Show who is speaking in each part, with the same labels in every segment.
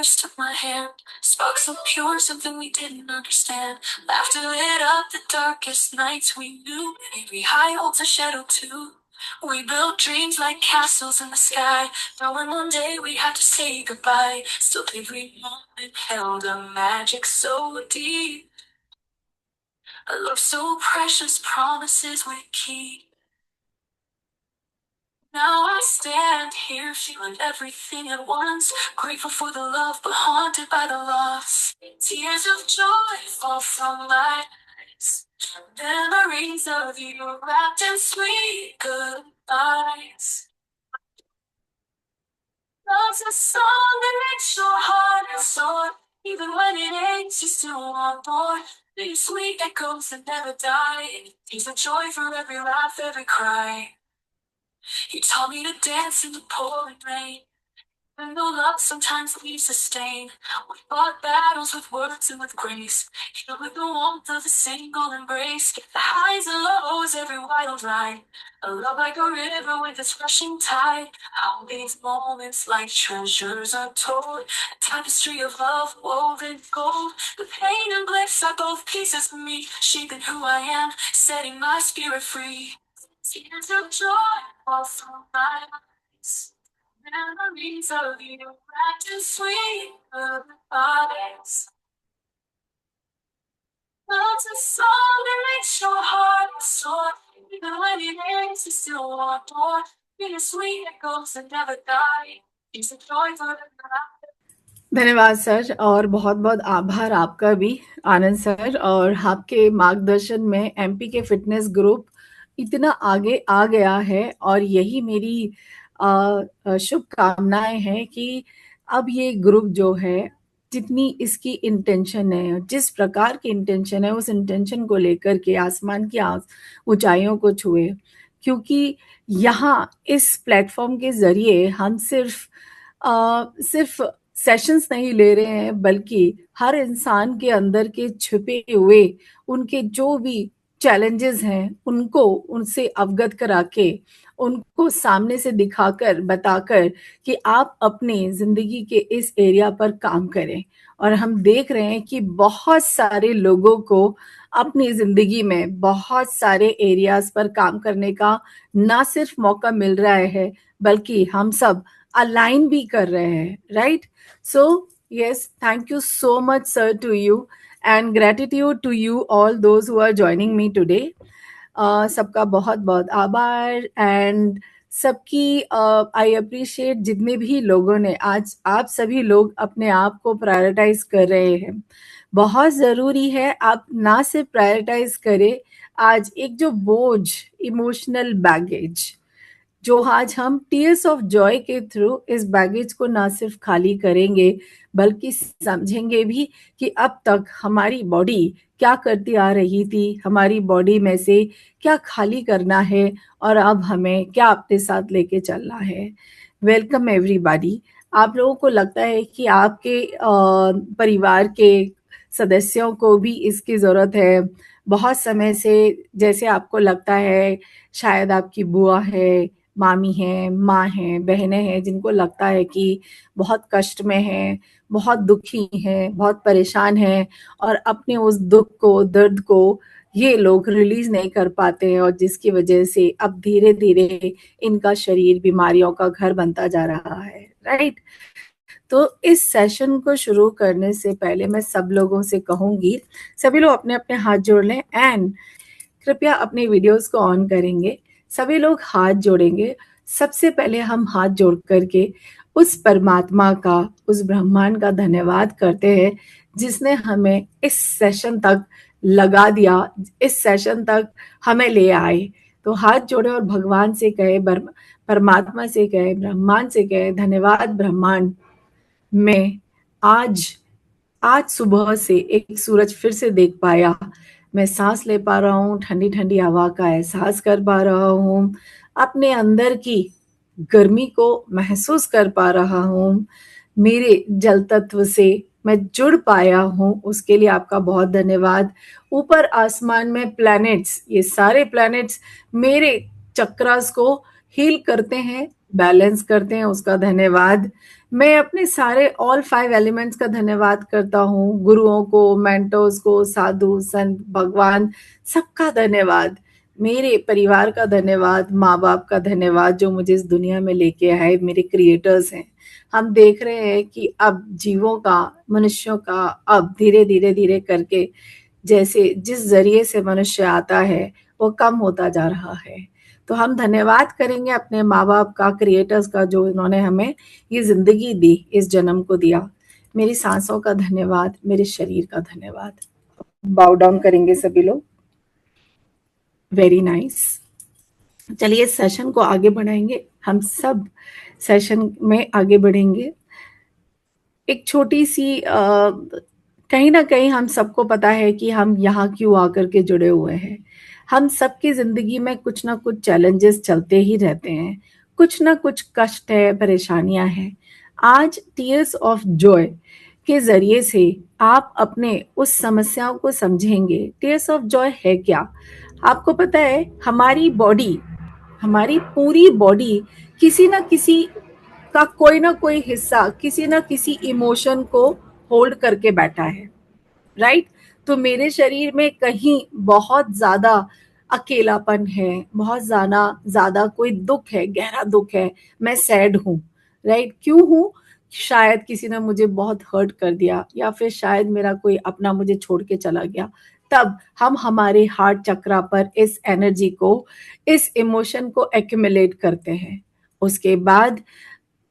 Speaker 1: just took my hand. Sparks so pure, something we didn't understand. Laughter lit up the darkest nights. We knew every high holds a shadow too. We built dreams like castles in the sky. Knowing one day we had to say goodbye. Still every moment held a magic so deep. A love so precious, promises we keep. Now I stand here feeling everything at once. Grateful for the love, but haunted by the loss. Tears of joy fall from my eyes. Memories of you wrapped in sweet goodbyes. Love's a song that makes your heart soar. Even when it aches, you still want more. These sweet echoes that never die. Tears of joy for every laugh, every cry. You taught me to dance in the pouring rain. And though love sometimes leaves a stain, we fought battles with words and with grace. Healed with the warmth of a single embrace. The highs and lows, every wild ride. A love like a river with its rushing tide. How these moments like treasures untold. A tapestry of love woven in gold. The pain and bliss are both pieces of me, shaping who I am, setting my spirit free. Tears of joy fall from my eyes. Memories of you wrapped in sweet goodbyes. Love's a song that makes your heart soar. Even when it ends, you still want more. Being sweet echoes that never die. It's a joy for the night.
Speaker 2: धन्यवाद sir और बहुत बहुत आभार आपका भी आनंद sir और आपके मार्गदर्शन में एमपी के फिटनेस ग्रुप इतना आगे आ गया है और यही मेरी शुभकामनाएं हैं कि अब ये ग्रुप जो है जितनी इसकी इंटेंशन है जिस प्रकार की इंटेंशन है उस इंटेंशन को लेकर के आसमान की ऊंचाइयों को छुए क्योंकि यहाँ इस प्लेटफॉर्म के जरिए हम सिर्फ सेशंस नहीं ले रहे हैं बल्कि हर इंसान के अंदर के छिपे हुए उनके जो भी चैलेंजेस हैं उनको उनसे अवगत करा के उनको सामने से दिखाकर बताकर कि आप अपने जिंदगी के इस एरिया पर काम करें और हम देख रहे हैं कि बहुत सारे लोगों को अपनी जिंदगी में बहुत सारे एरियाज पर काम करने का ना सिर्फ मौका मिल रहा है बल्कि हम सब अलाइन भी कर रहे हैं right so yes thank you so much sir to you and gratitude to you all those who are joining me today सबका बहुत बहुत आभार एंड सबकी आई अप्रिशिएट जितने भी लोगों ने आज आप सभी लोग अपने आप को प्रायोरिटाइज कर रहे हैं बहुत ज़रूरी है आप ना सिर्फ प्रायोरिटाइज करें आज एक जो बोझ इमोशनल बैगेज जो आज हम टीयर्स ऑफ जॉय के थ्रू इस बैगेज को ना सिर्फ खाली करेंगे बल्कि समझेंगे भी कि अब तक हमारी बॉडी क्या करती आ रही थी हमारी बॉडी में से क्या खाली करना है और अब हमें क्या अपने साथ लेके चलना है वेलकम एवरीबॉडी आप लोगों को लगता है कि आपके परिवार के सदस्यों को भी इसकी ज़रूरत है बहुत समय से जैसे आपको लगता है शायद आपकी बुआ है मामी हैं माँ हैं बहनें हैं जिनको लगता है कि बहुत कष्ट में हैं बहुत दुखी हैं बहुत परेशान हैं और अपने उस दुख को दर्द को ये लोग रिलीज नहीं कर पाते हैं और जिसकी वजह से अब धीरे धीरे इनका शरीर बीमारियों का घर बनता जा रहा है राइट तो इस सेशन को शुरू करने से पहले मैं सब लोगों से कहूंगी सभी लोग अपने अपने हाथ जोड़ लें एंड कृपया अपने वीडियोस को ऑन करेंगे सभी लोग हाथ जोड़ेंगे सबसे पहले हम हाथ जोड़ करके उस परमात्मा का उस ब्रह्मांड का धन्यवाद करते हैं जिसने हमें इस सेशन तक लगा दिया इस सेशन तक हमें ले आए तो हाथ जोड़े और भगवान से कहे परमात्मा से कहे ब्रह्मांड से कहे धन्यवाद ब्रह्मांड मैं आज सुबह से एक सूरज फिर से देख पाया मैं सांस ले पा रहा हूँ ठंडी ठंडी हवा का एहसास कर पा रहा हूँ अपने अंदर की गर्मी को महसूस कर पा रहा हूँ मेरे जल तत्व से मैं जुड़ पाया हूँ उसके लिए आपका बहुत धन्यवाद ऊपर आसमान में प्लैनेट्स ये सारे प्लैनेट्स मेरे चक्रास को हील करते हैं बैलेंस करते हैं उसका धन्यवाद। मैं अपने सारे ऑल 5 एलिमेंट्स का धन्यवाद करता हूँ, गुरुओं को, मेंटर्स को, साधु, संत, भगवान, सबका धन्यवाद। मेरे परिवार का धन्यवाद, माँ-बाप का धन्यवाद जो मुझे इस दुनिया में लेके आए, मेरे क्रिएटर्स हैं। हम देख रहे हैं कि अब जीवों का, मनुष्यों का अब धीरे-धीरे करके जैसे जिस ज़रिए से मनुष्य आता है, वो कम होता जा रहा है। तो हम धन्यवाद करेंगे अपने माँ-बाप का, क्रिएटर्स का जो इन्होंने हमें ये ज़िंदगी दी, इस जन्म को दिया। मेरी सांसों का धन्यवाद, मेरे शरीर का धन्यवाद। बाउ डाउन करेंगे सभी लोग। Very nice. चलिए सेशन को आगे बढ़ाएंगे, हम सब सेशन में आगे बढ़ेंगे। एक छोटी सी कहीं ना कहीं हम सबको पता है कि हम यहाँ क्यों आकर के जुड़े हुए हैं। हम सबकी जिंदगी में कुछ ना कुछ चैलेंजेस चलते ही रहते हैं, कुछ ना कुछ कष्ट है, परेशानियां हैं। आज टीयर्स ऑफ जॉय के जरिए से आप अपने उस समस्याओं को समझेंगे। टीयर्स ऑफ जॉय है क्या? आपको पता है हमारी बॉडी, हमारी पूरी बॉडी किसी ना किसी का कोई ना कोई हिस्सा किसी ना किसी इमोशन को होल्ड करके बैठा है, राइट? तो मेरे शरीर में कहीं बहुत ज्यादा अकेलापन है, बहुत ज्यादा ज्यादा कोई दुख है, गहरा दुख है, मैं सैड हूँ, राइट? क्यों हूँ? शायद किसी ने मुझे बहुत हर्ट कर दिया, या फिर शायद मेरा कोई अपना मुझे छोड़ के चला गया। तब हम हमारे हार्ट चक्रा पर इस एनर्जी को, इस इमोशन को एक्यूमुलेट करते हैं। उसके बाद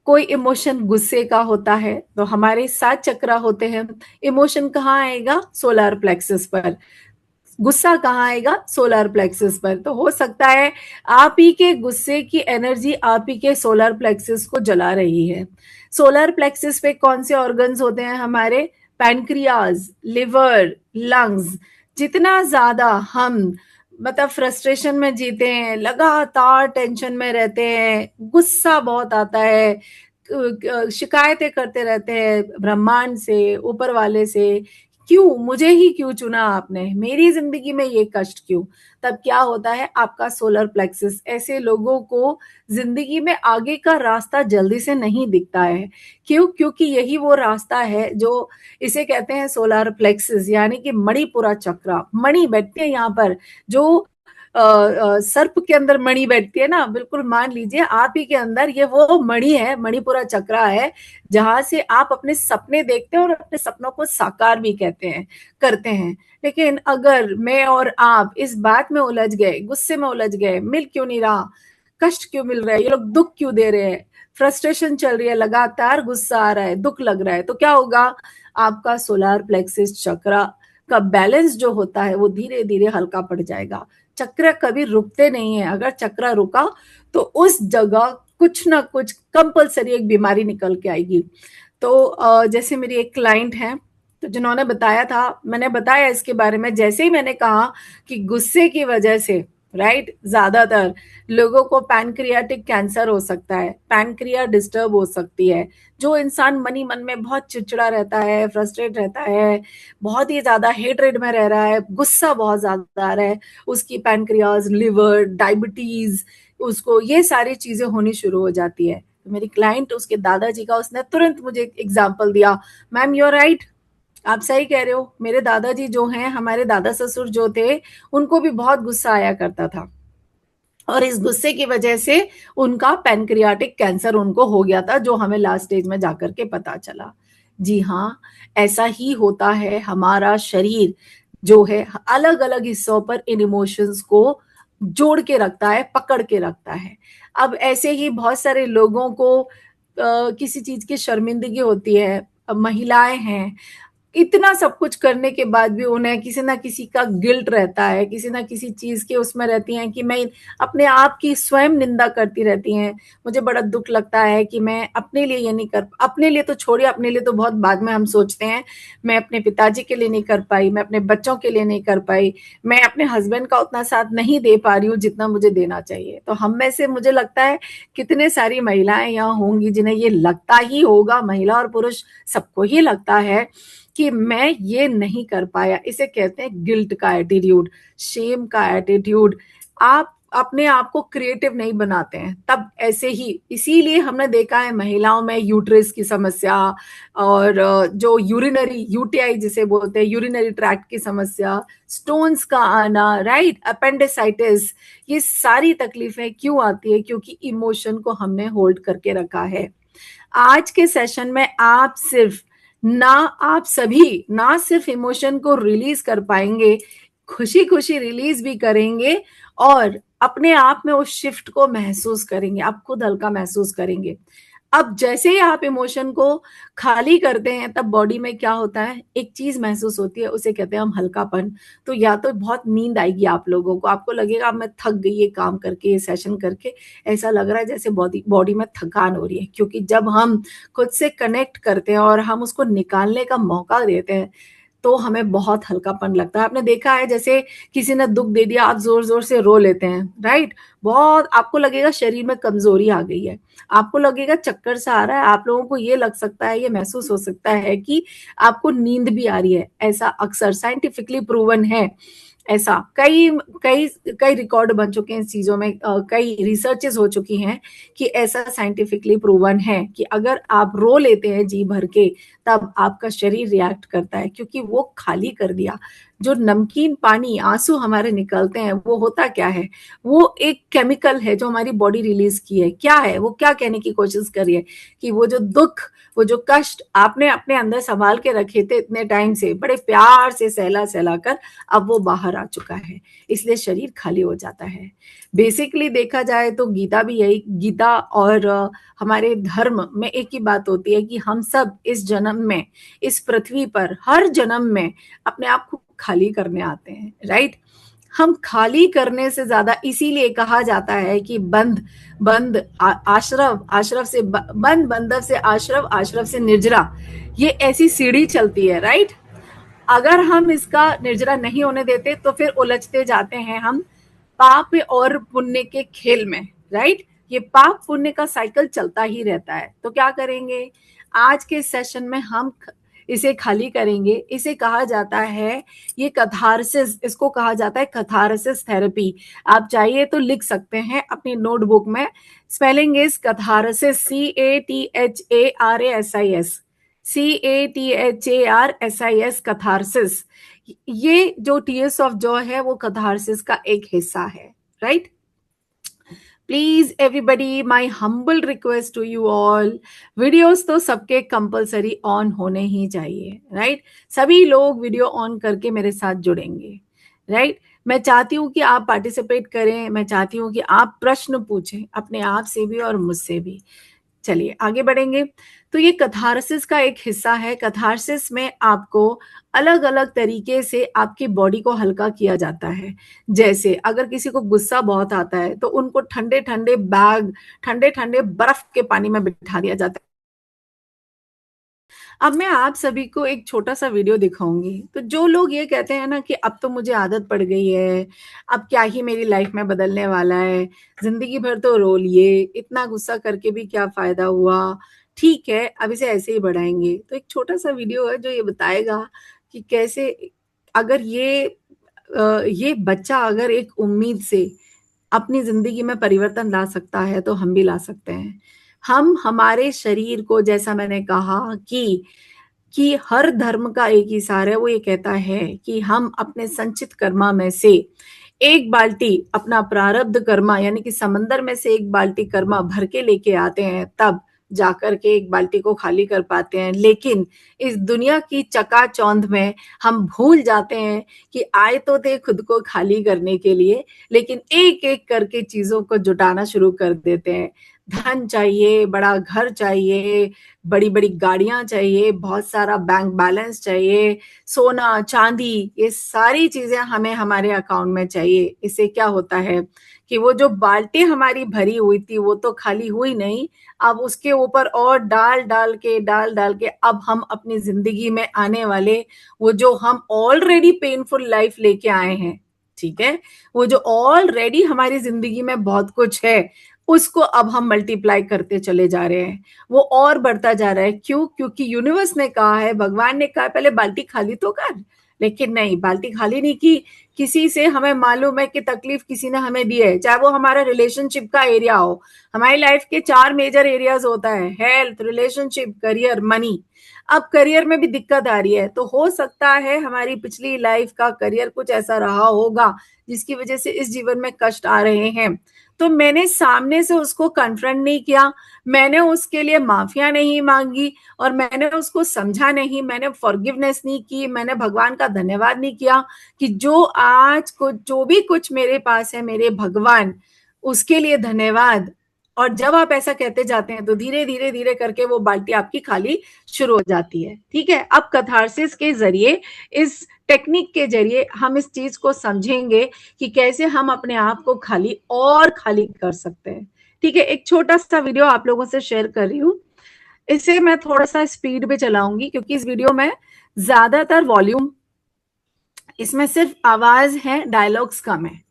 Speaker 2: कोई इमोशन गुस्से का होता है तो हमारे 7 चक्रा होते हैं। इमोशन कहाँ आएगा? सोलर प्लेक्सस पर। गुस्सा कहाँ आएगा? सोलर प्लेक्सस पर। तो हो सकता है आप ही के गुस्से की एनर्जी आप ही के सोलर प्लेक्सस को जला रही है। सोलर प्लेक्सस पे कौन से ऑर्गन्स होते हैं हमारे? Pancreas, liver, lungs. जितना ज्यादा हम मतलब फ्रस्ट्रेशन में जीते हैं, लगातार टेंशन में रहते हैं, गुस्सा बहुत आता है, शिकायतें करते रहते हैं ब्रह्मांड से, ऊपर वाले से, क्यों मुझे ही क्यों चुना आपने, मेरी जिंदगी में ये कष्ट क्यों? तब क्या होता है? आपका सोलर प्लेक्सस, ऐसे लोगों को जिंदगी में आगे का रास्ता जल्दी से नहीं दिखता है। क्यों? क्योंकि यही वो रास्ता है जो, इसे कहते हैं सोलर प्लेक्सस, यानी कि मणिपुरा चक्र। मणि बैठते हैं यहाँ पर, जो सर्प के अंदर मणि बैठती है ना, बिल्कुल मान लीजिए आप ही के अंदर ये वो मणि है, मणिपुरा चक्रा है, जहां से आप अपने सपने देखते हैं और अपने सपनों को साकार भी कहते हैं, करते हैं। लेकिन अगर मैं और आप इस बात में उलझ गए, गुस्से में उलझ गए, मिल क्यों नहीं रहा, कष्ट क्यों मिल रहा है, ये लोग दुख क्यों दे रहे हैं, फ्रस्ट्रेशन चल रही है, लगातार गुस्सा आ रहा है, दुख लग रहा है, तो क्या होगा? आपका सोलर प्लेक्सिस चक्रा का बैलेंस जो होता है वो धीरे धीरे हल्का पड़ जाएगा। चक्र कभी रुकते नहीं है, अगर चक्र रुका तो उस जगह कुछ ना कुछ कंपलसरी एक बीमारी निकल के आएगी। तो जैसे मेरी एक क्लाइंट है, तो जिन्होंने बताया था, मैंने बताया इसके बारे में, जैसे ही मैंने कहा कि गुस्से की वजह से, राइट, ज्यादातर लोगों को पैनक्रियाटिक कैंसर हो सकता है, पैनक्रिया डिस्टर्ब हो सकती है। जो इंसान मन ही मन में बहुत चिड़चिड़ा रहता है, फ्रस्ट्रेट रहता है, बहुत ही ज्यादा हेट्रेड में रह रहा है, गुस्सा बहुत ज्यादा आ रहा है, उसकी पैनक्रियाज, लिवर, डायबिटीज, उसको ये सारी चीजें होनी शुरू हो जाती है। तो मेरी क्लाइंट, उसके दादाजी का, उसने तुरंत मुझे एक एग्जाम्पल दिया, मैम यू आर राइट, आप सही कह रहे हो, मेरे दादाजी जो हैं, हमारे दादा ससुर जो थे, उनको भी बहुत गुस्सा आया करता था, और इस गुस्से की वजह से उनका पैनक्रियाटिक कैंसर उनको हो गया था, जो हमें लास्ट स्टेज में जाकर के पता चला। जी हाँ, ऐसा ही होता है। हमारा शरीर जो है अलग अलग हिस्सों पर इन इमोशंस को जोड़ के रखता है, पकड़ के रखता है। अब ऐसे ही बहुत सारे लोगों को किसी चीज की शर्मिंदगी होती है, महिलाएं हैं, इतना सब कुछ करने के बाद भी उन्हें किसी ना किसी का गिल्ट रहता है, किसी ना किसी चीज के उसमें रहती हैं कि मैं अपने आप की स्वयं निंदा करती रहती हैं। मुझे बड़ा दुख लगता है कि मैं अपने लिए ये नहीं कर, अपने लिए तो छोड़िए, अपने लिए तो बहुत बाद में हम सोचते हैं, मैं अपने पिताजी के लिए नहीं कर पाई, मैं अपने बच्चों के लिए नहीं कर पाई, मैं अपने हस्बैंड का उतना साथ नहीं दे पा रही हूँ जितना मुझे देना चाहिए। तो हम में से, मुझे लगता है कितने सारी महिलाएं यहाँ होंगी जिन्हें ये लगता ही होगा, महिला और पुरुष सबको ही लगता है कि मैं ये नहीं कर पाया। इसे कहते हैं गिल्ट का एटीट्यूड, शेम का एटीट्यूड। आप अपने आप को क्रिएटिव नहीं बनाते हैं, तब ऐसे ही, इसीलिए हमने देखा है महिलाओं में यूट्रस की समस्या और जो यूरिनरी यूटीआई जिसे बोलते हैं, यूरिनरी ट्रैक्ट की समस्या, स्टोन्स का आना, राइट, अपेंडिसाइटिस, ये सारी तकलीफें क्यों आती है? क्योंकि इमोशन को हमने होल्ड करके रखा है। आज के सेशन में आप सभी ना सिर्फ इमोशन को रिलीज कर पाएंगे, खुशी खुशी रिलीज भी करेंगे और अपने आप में उस शिफ्ट को महसूस करेंगे, आप खुद हल्का महसूस करेंगे। अब जैसे ही आप इमोशन को खाली करते हैं, तब बॉडी में क्या होता है, एक चीज महसूस होती है, उसे कहते हैं हम हल्कापन। तो या तो बहुत नींद आएगी आप लोगों को, आपको लगेगा मैं थक गई ये काम करके, ये सेशन करके, ऐसा लग रहा है जैसे बॉडी बॉडी में थकान हो रही है। क्योंकि जब हम खुद से कनेक्ट करते हैं और हम उसको निकालने का मौका देते हैं, तो हमें बहुत हल्कापन लगता है। आपने देखा है जैसे किसी ने दुख दे दिया, आप जोर जोर से रो लेते हैं, राइट, बहुत आपको लगेगा शरीर में कमजोरी आ गई है, आपको लगेगा चक्कर सा आ रहा है, आप लोगों को ये लग सकता है, ये महसूस हो सकता है कि आपको नींद भी आ रही है। ऐसा अक्सर साइंटिफिकली प्रूवन है, ऐसा कई कई कई रिकॉर्ड बन चुके हैं इस चीजों में, कई रिसर्चेस हो चुकी हैं कि ऐसा साइंटिफिकली प्रूवन है कि अगर आप रो लेते हैं जी भर के, तब आपका शरीर रिएक्ट करता है, क्योंकि वो खाली कर दिया। जो नमकीन पानी आंसू हमारे निकलते हैं, वो होता क्या है, वो एक केमिकल है जो हमारी बॉडी रिलीज की है। क्या है वो, क्या कहने की कोशिश कर रही है कि वो जो दुख, वो जो कष्ट आपने अपने अंदर संभाल के रखे थे इतने टाइम से, बड़े प्यार से सहला सहला कर, अब वो बाहर आ चुका है, इसलिए शरीर खाली हो जाता है। बेसिकली देखा जाए तो गीता भी यही, गीता और हमारे धर्म में एक ही बात होती है कि हम सब इस जन्म में, इस पृथ्वी पर हर जन्म में अपने आप को खाली करने आते हैं, राइट। हम खाली करने से ज्यादा, इसीलिए कहा जाता है कि बंध बंध आश्रव, आश्रव से बंध, बंधव से आश्रव, आश्रव से निर्जरा, ये ऐसी सीढ़ी चलती है, राइट। अगर हम इसका निर्जरा नहीं होने देते तो फिर उलझते जाते हैं हम पाप और पुण्य के खेल में, राइट। ये पाप पुण्य का साइकिल चलता ही रहता है। तो क्या करेंगे आज के सेशन में, हम इसे खाली करेंगे। इसे कहा जाता है, ये कथारसिस, इसको कहा जाता है कथारसिस थेरेपी। आप चाहिए तो लिख सकते हैं अपनी नोटबुक में, spelling is catharsis, CATHARASIS, CATHARSIS, catharsis. ये जो टीयर्स ऑफ जॉय है, वो कथारसिस का एक हिस्सा है, right. Please everybody, my humble request to you all, videos तो सबके कंपलसरी ऑन होने ही चाहिए, राइट। सभी लोग वीडियो ऑन करके मेरे साथ जुड़ेंगे, राइट। मैं चाहती हूँ कि आप पार्टिसिपेट करें, मैं चाहती हूँ कि आप प्रश्न पूछें अपने आप से भी और मुझसे भी। चलिए आगे बढ़ेंगे। तो ये कथारसिस का एक हिस्सा है। कथारसिस में आपको अलग अलग तरीके से आपकी बॉडी को हल्का किया जाता है। जैसे अगर किसी को गुस्सा बहुत आता है, तो उनको ठंडे ठंडे बैग, ठंडे ठंडे बर्फ के पानी में बिठा दिया जाता है। अब मैं आप सभी को एक छोटा सा वीडियो दिखाऊंगी। तो जो लोग ये कहते हैं ना कि अब तो मुझे आदत पड़ गई है, अब क्या ही मेरी लाइफ में बदलने वाला है, जिंदगी भर तो रो लिए, इतना गुस्सा करके भी क्या फायदा हुआ, ठीक है अब इसे ऐसे ही बढ़ाएंगे। तो एक छोटा सा वीडियो है जो ये बताएगा कि कैसे, अगर ये बच्चा अगर एक उम्मीद से अपनी जिंदगी में परिवर्तन ला सकता है, तो हम भी ला सकते हैं। हम हमारे शरीर को, जैसा मैंने कहा कि हर धर्म का एक ही सार है, वो ये कहता है कि हम अपने संचित कर्मा में से एक बाल्टी अपना प्रारब्ध कर्मा, यानी कि समंदर में से एक बाल्टी कर्मा भर के लेके आते हैं, तब जाकर के एक बाल्टी को खाली कर पाते हैं। लेकिन इस दुनिया की चकाचौंध में हम भूल जाते हैं कि आए तो थे खुद को खाली करने के लिए, लेकिन एक एक करके चीजों को जुटाना शुरू कर देते हैं। धन चाहिए, बड़ा घर चाहिए, बड़ी बड़ी गाड़ियां चाहिए, बहुत सारा बैंक बैलेंस चाहिए, सोना चांदी, ये सारी चीजें हमें हमारे अकाउंट में चाहिए। इससे क्या होता है कि वो जो बाल्टी हमारी भरी हुई थी, वो तो खाली हुई नहीं, अब उसके ऊपर और डाल डाल के अब हम अपनी जिंदगी में आने वाले, वो जो हम ऑलरेडी पेनफुल लाइफ लेके आए हैं, ठीक है, वो जो ऑलरेडी हमारी जिंदगी में बहुत कुछ है, उसको अब हम मल्टीप्लाई करते चले जा रहे हैं। वो और बढ़ता जा रहा है। क्यों? क्योंकि यूनिवर्स ने कहा है, भगवान ने कहा पहले बाल्टी खाली तो कर, लेकिन नहीं, बाल्टी खाली नहीं की। किसी से हमें मालूम है कि तकलीफ किसी ने हमें दी है, चाहे वो हमारा रिलेशनशिप का एरिया हो। हमारी लाइफ के 4 मेजर एरियाज होता है, हेल्थ, रिलेशनशिप, करियर, मनी। अब करियर में भी दिक्कत आ रही है, तो हो सकता है हमारी पिछली लाइफ का करियर कुछ ऐसा रहा होगा जिसकी वजह से इस जीवन में कष्ट आ रहे हैं। तो मैंने सामने से उसको कन्फ्रंट नहीं किया, मैंने उसके लिए माफिया नहीं मांगी, और मैंने उसको समझा नहीं, मैंने फॉरगिवनेस नहीं की, मैंने भगवान का धन्यवाद नहीं किया कि जो आज को जो भी कुछ मेरे पास है मेरे भगवान, उसके लिए धन्यवाद। और जब आप ऐसा कहते जाते हैं तो धीरे धीरे धीरे करके वो बाल्टी आपकी खाली शुरू हो जाती है। ठीक है, अब कथारसिस के जरिए, इस टेक्निक के जरिए हम इस चीज को समझेंगे कि कैसे हम अपने आप को खाली और खाली कर सकते हैं। ठीक है, एक छोटा सा वीडियो आप लोगों से शेयर कर रही हूँ। इसे मैं थोड़ा सा स्पीड पे चलाऊंगी क्योंकि इस वीडियो में ज्यादातर वॉल्यूम, इसमें सिर्फ आवाज है, डायलॉग्स कम है।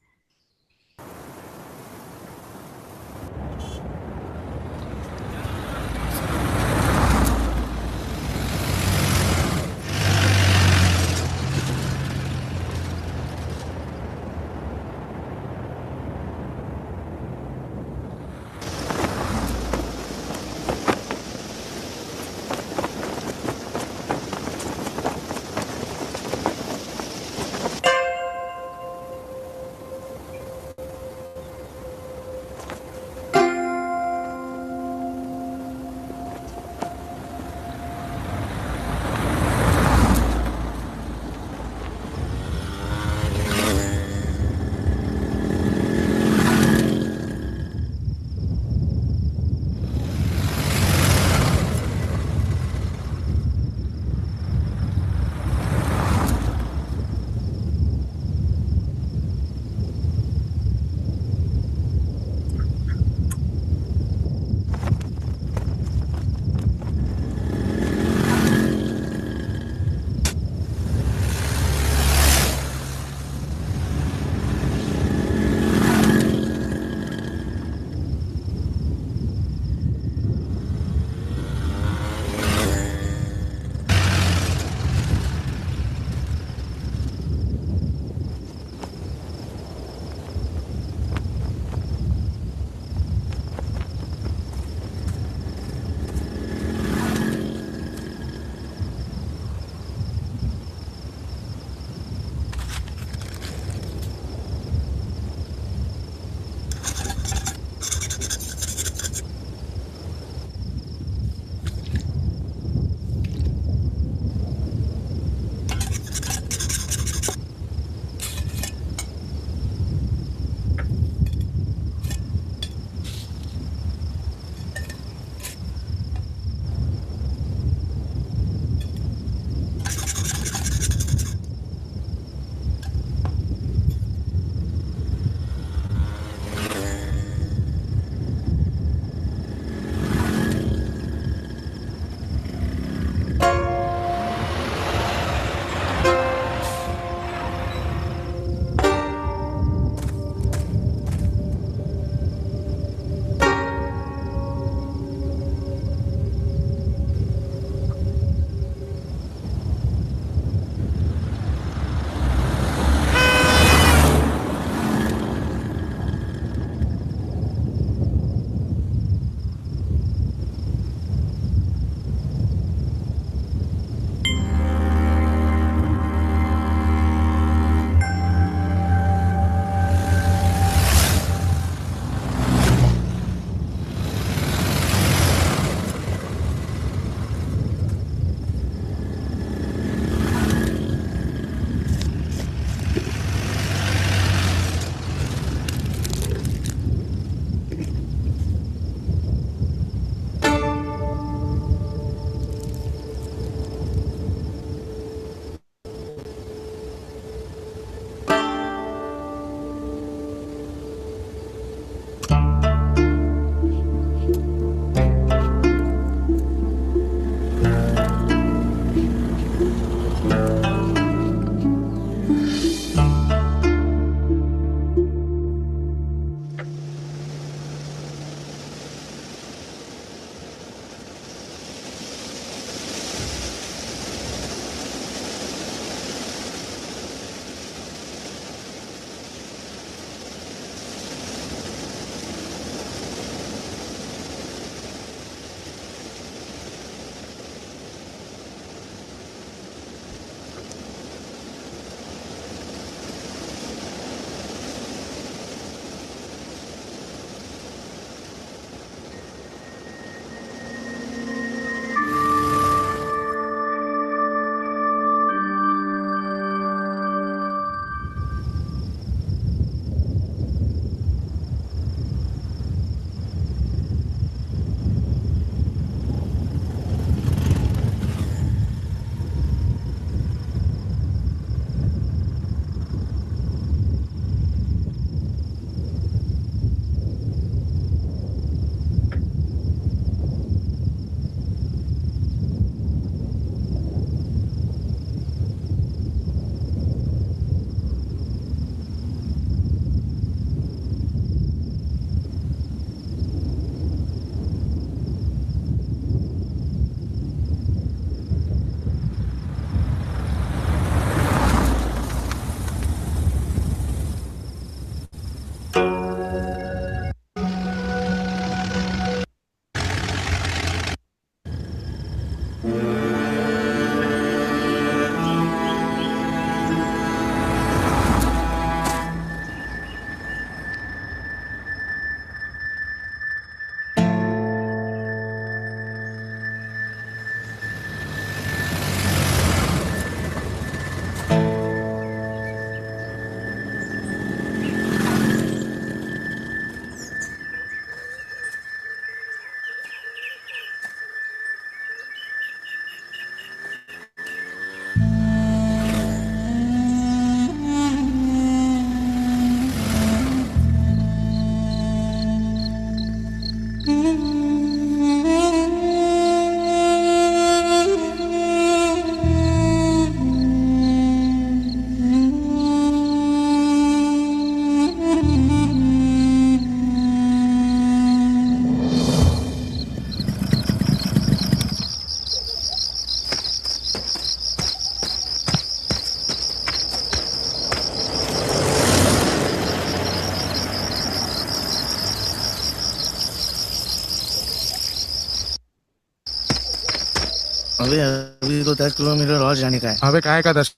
Speaker 3: अबे अभी तो 10 किलोमीटर और जाने का है।
Speaker 4: अबे काय का 10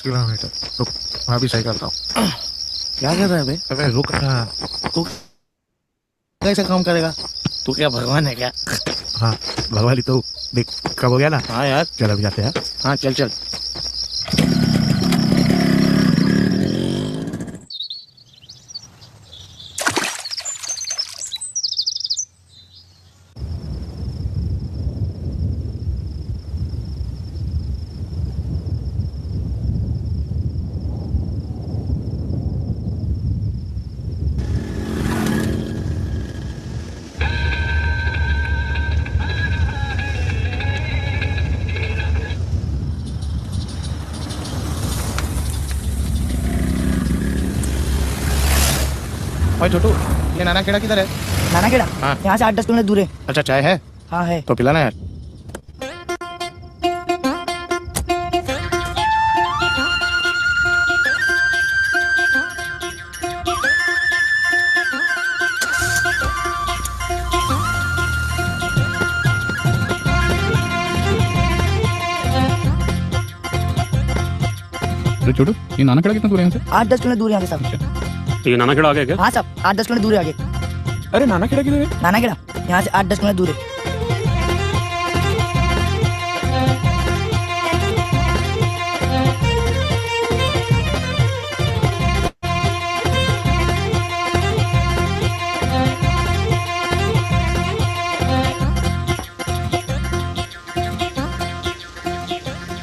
Speaker 4: किलोमीटर? रुक, मैं भी सही करता हूँ।
Speaker 3: क्या कर रहा है बे?
Speaker 4: अबे रुक ना।
Speaker 3: तू कैसे काम करेगा? तू क्या भगवान है क्या?
Speaker 4: हाँ भगवान तो देख कब हो गया ना।
Speaker 3: हाँ यार,
Speaker 4: चल अभी जाते हैं।
Speaker 3: हाँ चल चल।
Speaker 4: ओए छोटू, ये नाना खेड़ा किधर है?
Speaker 5: नाना खेड़ा
Speaker 4: हाँ।
Speaker 5: यहाँ से 8-10 किलोमीटर दूर है।
Speaker 4: अच्छा चाय है?
Speaker 5: हाँ है।
Speaker 4: तो पिलाना यार।
Speaker 6: छोटू, ये नाना खेड़ा कितना दूर है यहाँ से?
Speaker 5: 8-10 किलोमीटर दूर है यहाँ से साहब।
Speaker 6: तो ये नाना खेड़ा आ गया क्या?
Speaker 5: हाँ साहब, 8-10 किलोमीटर दूर है आगे।
Speaker 6: अरे नाना खेड़ा किधर है?
Speaker 5: नाना खेड़ा यहाँ से 8-10 किलोमीटर दूर है।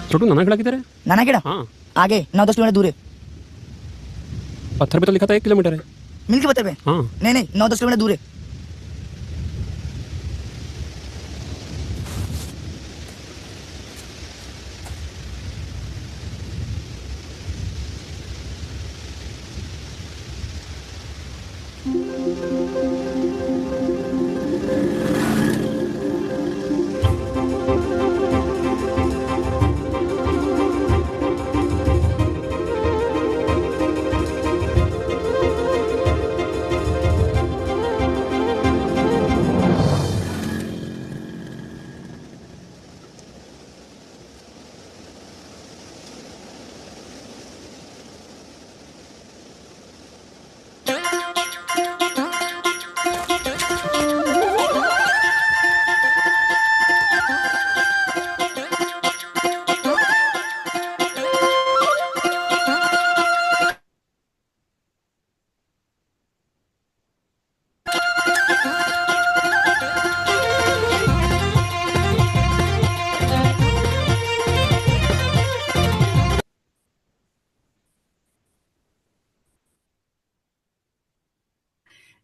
Speaker 6: छोटू नाना खेड़ा किधर है?
Speaker 5: नाना खेड़ा
Speaker 6: हाँ,
Speaker 5: आगे 9-10 किलोमीटर दूर है।
Speaker 6: पत्थर पे तो लिखा था 1 किलोमीटर है।
Speaker 5: मिल के पत्थर पे?
Speaker 6: हाँ।
Speaker 5: नहीं नहीं, 9-10 किलोमीटर दूर है।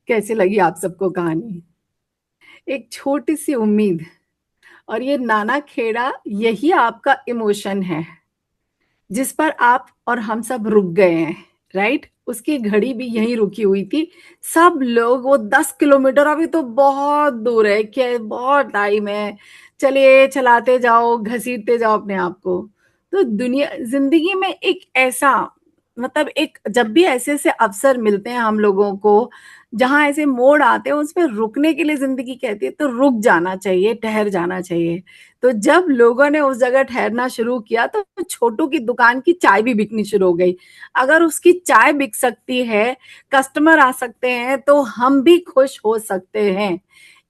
Speaker 2: कैसी लगी आप सबको कहानी? एक छोटी सी उम्मीद, और ये नाना खेड़ा यही आपका इमोशन है जिस पर आप और हम सब रुक गए हैं, राइट? उसकी घड़ी भी यहीं रुकी हुई थी। सब लोग वो 10 किलोमीटर अभी तो बहुत दूर है, क्या बहुत टाइम है, चलिए चलाते जाओ, घसीटते जाओ अपने आप को। तो दुनिया जिंदगी में एक ऐसा मतलब एक जब भी ऐसे ऐसे अवसर मिलते हैं हम लोगों को, जहां ऐसे मोड़ आते हैं, उसमें रुकने के लिए जिंदगी कहती है तो रुक जाना चाहिए, ठहर जाना चाहिए। तो जब लोगों ने उस जगह ठहरना शुरू किया तो छोटू की दुकान की चाय भी बिकनी शुरू हो गई। अगर उसकी चाय बिक सकती है, कस्टमर आ सकते हैं, तो हम भी खुश हो सकते हैं।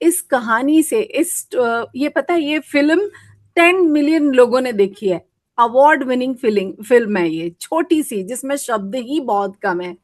Speaker 2: इस कहानी से ये पता है, ये फिल्म 10 मिलियन लोगों ने देखी है। अवार्ड विनिंग फिल्म है ये, छोटी सी, जिसमें शब्द ही बहुत कम है।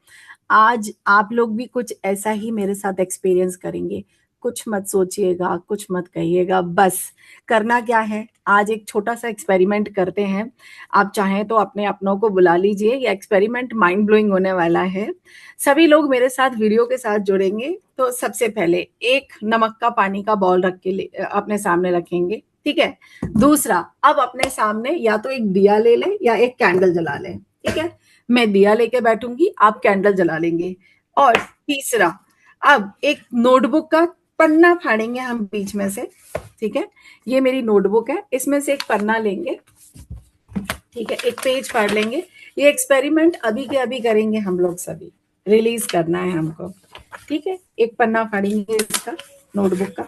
Speaker 2: आज आप लोग भी कुछ ऐसा ही मेरे साथ एक्सपीरियंस करेंगे। कुछ मत सोचिएगा, कुछ मत कहिएगा, बस करना क्या है, आज एक छोटा सा एक्सपेरिमेंट करते हैं। आप चाहें तो अपने अपनों को बुला लीजिए, ये एक्सपेरिमेंट माइंड ब्लोइंग होने वाला है। सभी लोग मेरे साथ वीडियो के साथ जुड़ेंगे। तो सबसे पहले एक नमक का पानी का बॉल रख के अपने सामने रखेंगे, ठीक है? दूसरा, अब अपने सामने या तो एक दिया ले लें या एक कैंडल जला लें, ठीक है? मैं दिया लेके बैठूंगी, आप कैंडल जला लेंगे। और तीसरा, अब एक नोटबुक का पन्ना फाड़ेंगे हम बीच में से, ठीक है? ये मेरी नोटबुक है, इसमें से एक पन्ना लेंगे, ठीक है? एक पेज फाड़ लेंगे। ये एक्सपेरिमेंट अभी के अभी करेंगे हम लोग, सभी रिलीज करना है हमको, ठीक है? एक पन्ना फाड़ेंगे इसका, नोटबुक का।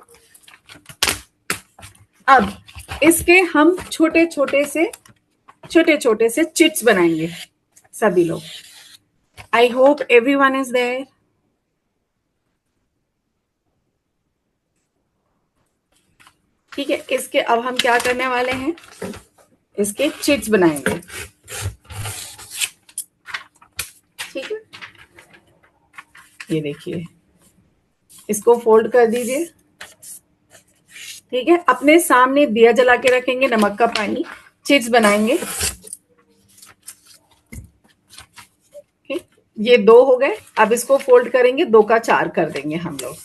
Speaker 2: अब इसके हम छोटे छोटे से चिट्स बनाएंगे सभी लोग। I hope everyone is there. ठीक है, इसके अब हम क्या करने वाले हैं, इसके चिट्स बनाएंगे। ठीक है, ये देखिए, इसको फोल्ड कर दीजिए। ठीक है, अपने सामने दिया जला के रखेंगे, नमक का पानी, चिट्स बनाएंगे। ठीक, ये 2 हो गए। अब इसको फोल्ड करेंगे, 2 का 4 कर देंगे हम लोग।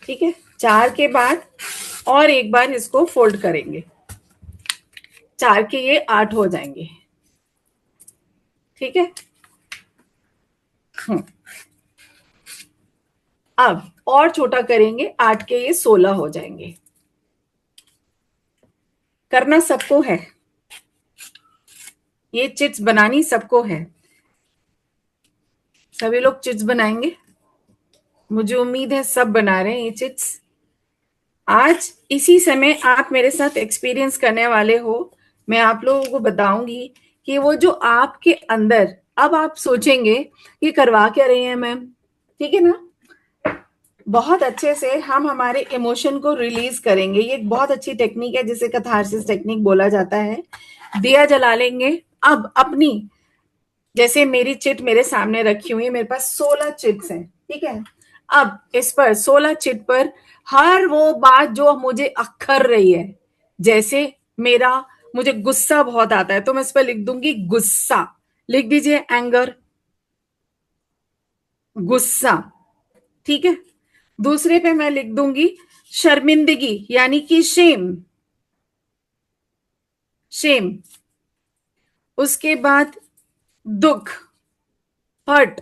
Speaker 2: ठीक है, 4 के बाद और एक बार इसको फोल्ड करेंगे, 4 के ये 8 हो जाएंगे। ठीक है, अब और छोटा करेंगे, 8 के ये 16 हो जाएंगे। करना सबको है, ये चिट्स बनानी सबको है। सभी लोग चिट्स बनाएंगे, मुझे उम्मीद है सब बना रहे हैं ये चिट्स। आज इसी समय आप मेरे साथ एक्सपीरियंस करने वाले हो। मैं आप लोगों को बताऊंगी कि वो जो आपके अंदर, अब आप सोचेंगे ये करवा क्या रही है मैम, ठीक है ना। बहुत अच्छे से हम हमारे इमोशन को रिलीज करेंगे। ये एक बहुत अच्छी टेक्निक है जिसे कैथारसिस टेक्निक बोला जाता है। दिया जला लेंगे। अब अपनी, जैसे मेरी चिट मेरे सामने रखी हुई है, मेरे पास 16 चिट्स हैं। ठीक है, अब इस पर 16 चिट पर हर वो बात जो मुझे अखर रही है, जैसे मुझे गुस्सा बहुत आता है तो मैं इस पर लिख दूंगी गुस्सा। लिख दीजिए एंगर, गुस्सा। ठीक है, दूसरे पे मैं लिख दूंगी शर्मिंदगी, यानी कि शेम, शेम। उसके बाद दुख, हर्ट,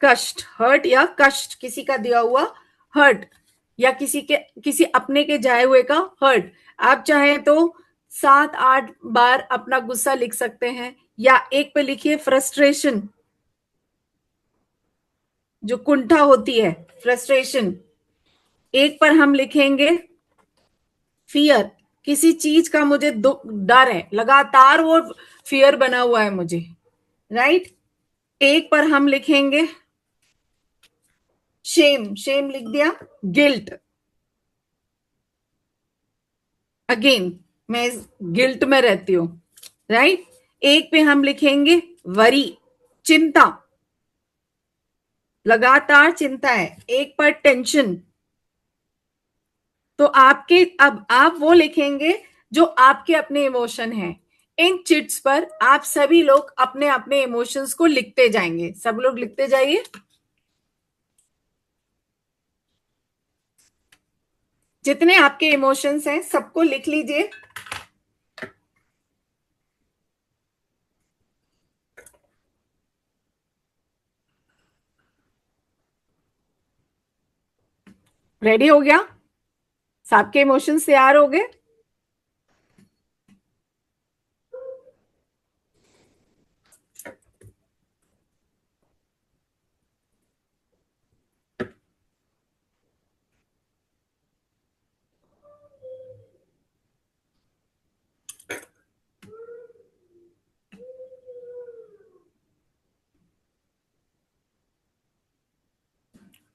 Speaker 2: कष्ट, हर्ट या कष्ट, किसी का दिया हुआ हर्ट या किसी अपने के जाए हुए का हर्ट। आप चाहे तो 7-8 बार अपना गुस्सा लिख सकते हैं, या एक पे लिखिए फ्रस्ट्रेशन, जो कुंठा होती है, फ्रस्ट्रेशन। एक पर हम लिखेंगे फियर, किसी चीज का मुझे डर है, लगातार वो फियर बना हुआ है मुझे, राइट। एक पर हम लिखेंगे शेम, शेम लिख दिया, गिल्ट, अगेन मैं गिल्ट में रहती हूं, राइट। एक पे हम लिखेंगे वरी, चिंता, लगातार चिंता है। एक पर टेंशन। तो अब आप वो लिखेंगे जो आपके अपने इमोशन हैं। इन चिट्स पर आप सभी लोग अपने अपने इमोशंस को लिखते जाएंगे। सब लोग लिखते जाइए। जितने आपके इमोशंस हैं सबको लिख लीजिए। रेडी हो गया? सबके इमोशंस तैयार हो गए?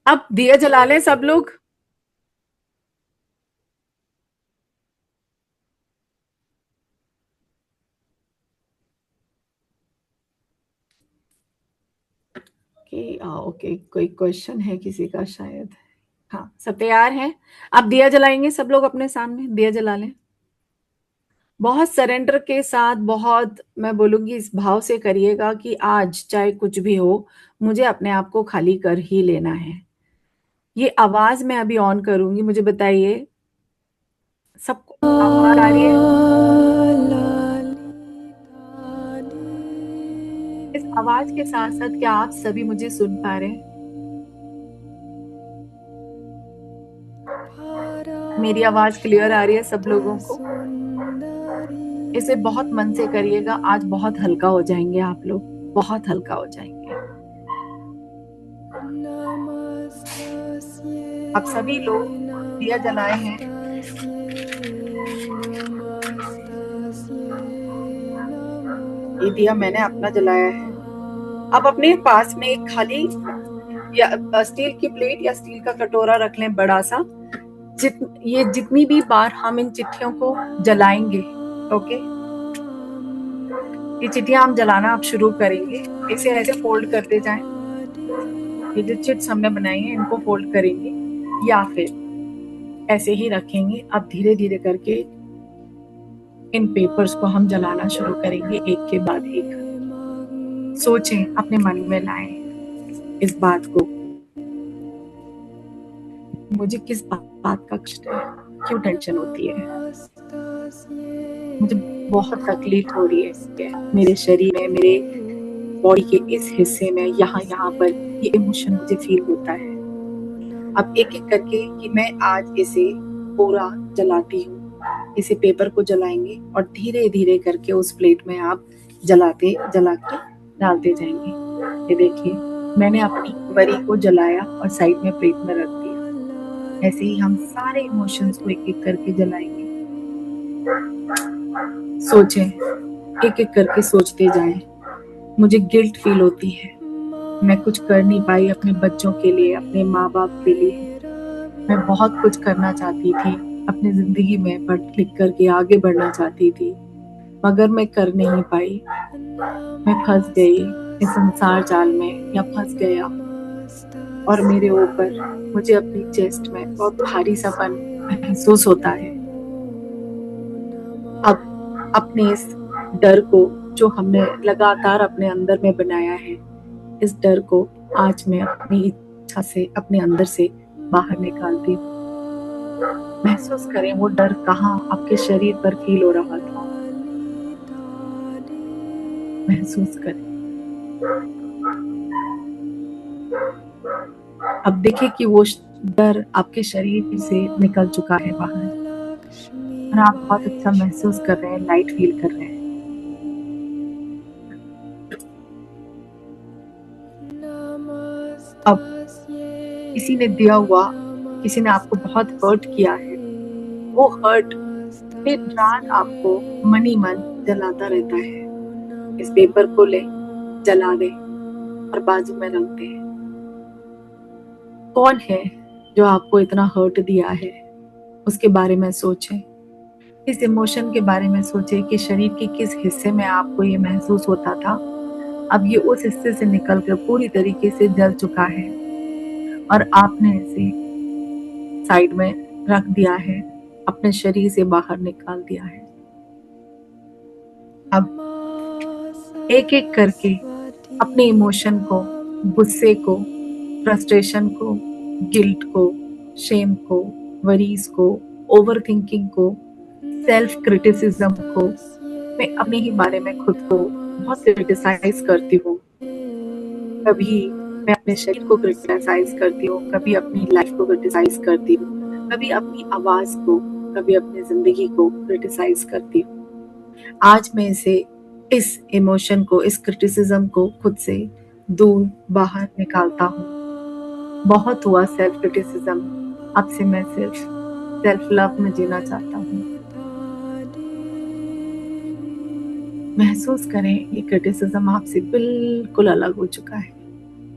Speaker 2: अब दिया जला लें सब लोग। ओके, कोई क्वेश्चन है किसी का शायद। हाँ, सब तैयार हैं? अब दिया जलाएंगे सब लोग, अपने सामने दिया जला लें। बहुत सरेंडर के साथ, बहुत मैं बोलूंगी इस भाव से करिएगा कि आज चाहे कुछ भी हो, मुझे अपने आप को खाली कर ही लेना है। ये आवाज मैं अभी ऑन करूंगी, मुझे बताइए सबको आवाज आ रही है? इस आवाज के साथ साथ क्या आप सभी मुझे सुन पा रहे हैं? मेरी आवाज क्लियर आ रही है सब लोगों को? इसे बहुत मन से करिएगा, आज बहुत हल्का हो जाएंगे आप लोग, बहुत हल्का हो जाएंगे। आप सभी लोग दिया जलाए हैं। ये दिया मैंने अपना जलाया है। अब अपने पास में एक खाली या स्टील की प्लेट या स्टील का कटोरा रख लें बड़ा सा। ये जितनी भी बार हम इन चिट्ठियों को जलाएंगे, ओके, ये चिट्ठियां हम जलाना अब शुरू करेंगे। इसे ऐसे फोल्ड करते जाएं। ये जो चिट्स हमने बनाई है इनको फोल्ड करेंगे या फिर ऐसे ही रखेंगे। अब धीरे धीरे करके इन पेपर्स को हम जलाना शुरू करेंगे एक के बाद एक। सोचें, अपने मन में लाएं इस बात को, मुझे किस बात का कष्ट है, क्यों टेंशन होती है, मुझे बहुत तकलीफ हो रही है मेरे शरीर में, मेरे बॉडी के इस हिस्से में, यहाँ पर ये इमोशन मुझे फील होता है। अब एक एक करके कि मैं आज इसे पूरा जलाती हूँ। इसे पेपर को जलाएंगे और धीरे धीरे करके उस प्लेट में आप जला के डालते जाएंगे। ये देखिए, मैंने अपनी वरी को जलाया और साइड में प्लेट में रख दिया। ऐसे ही हम सारे इमोशंस को एक एक करके जलाएंगे। सोचें, एक एक करके सोचते जाएं। मुझे गिल्ट फील होती है, मैं कुछ कर नहीं पाई अपने बच्चों के लिए, अपने माँ बाप के लिए। मैं बहुत कुछ करना चाहती थी अपनी जिंदगी में, पढ़ लिख करके आगे बढ़ना चाहती थी, मगर मैं कर नहीं पाई। मैं फंस गई इस संसार जाल में, या फंस गया, और मेरे ऊपर, मुझे अपनी चेस्ट में बहुत भारी सापन महसूस होता है। अब अपने इस डर को जो हमने लगातार अपने अंदर में बनाया है, इस डर को आज मैं अपनी इच्छा से अपने अंदर से बाहर निकालती हूँ। महसूस करें वो डर कहाँ आपके शरीर पर फील हो रहा था। महसूस करें। अब देखिए कि वो डर आपके शरीर से निकल चुका है बाहर, और आप बहुत अच्छा महसूस कर रहे हैं, लाइट फील कर रहे हैं। अब किसी ने दिया हुआ, किसी ने आपको बहुत हर्ट किया है, वो हर्ट दिन रात आपको मनी मन जलाता रहता है। इस पेपर को ले, जला दे और बाजू में रख दे। कौन है जो आपको इतना हर्ट दिया है, उसके बारे में सोचें। इस इमोशन के बारे में सोचें कि शरीर के किस हिस्से में आपको ये महसूस होता था। अब ये उस हिस्से से निकलकर पूरी तरीके से जल चुका है और आपने इसे साइड में रख दिया है, अपने शरीर से बाहर निकाल दिया है। अब एक एक करके अपने इमोशन को, गुस्से को, फ्रस्ट्रेशन को, गिल्ट को, शेम को, वरीज को, ओवर थिंकिंग को, सेल्फ क्रिटिसिज्म को, मैं अपने ही बारे में खुद को बहुत क्रिटिसाइज करती हूँ। कभी मैं अपने शरीर को क्रिटिसाइज करती हूँ, कभी अपनी लाइफ को क्रिटिसाइज करती हूँ, कभी अपनी आवाज को, कभी अपनी जिंदगी को क्रिटिसाइज करती हूँ। आज मैं इस इमोशन को, इस क्रिटिसिज्म को खुद से दूर बाहर निकालता हूँ। बहुत हुआ सेल्फ क्रिटिसिज्म, अब से मैं सिर्फ सेल्फ लव में जीना चाहता हूँ। महसूस करें ये क्रिटिसिज्म आपसे बिल्कुल अलग हो चुका है,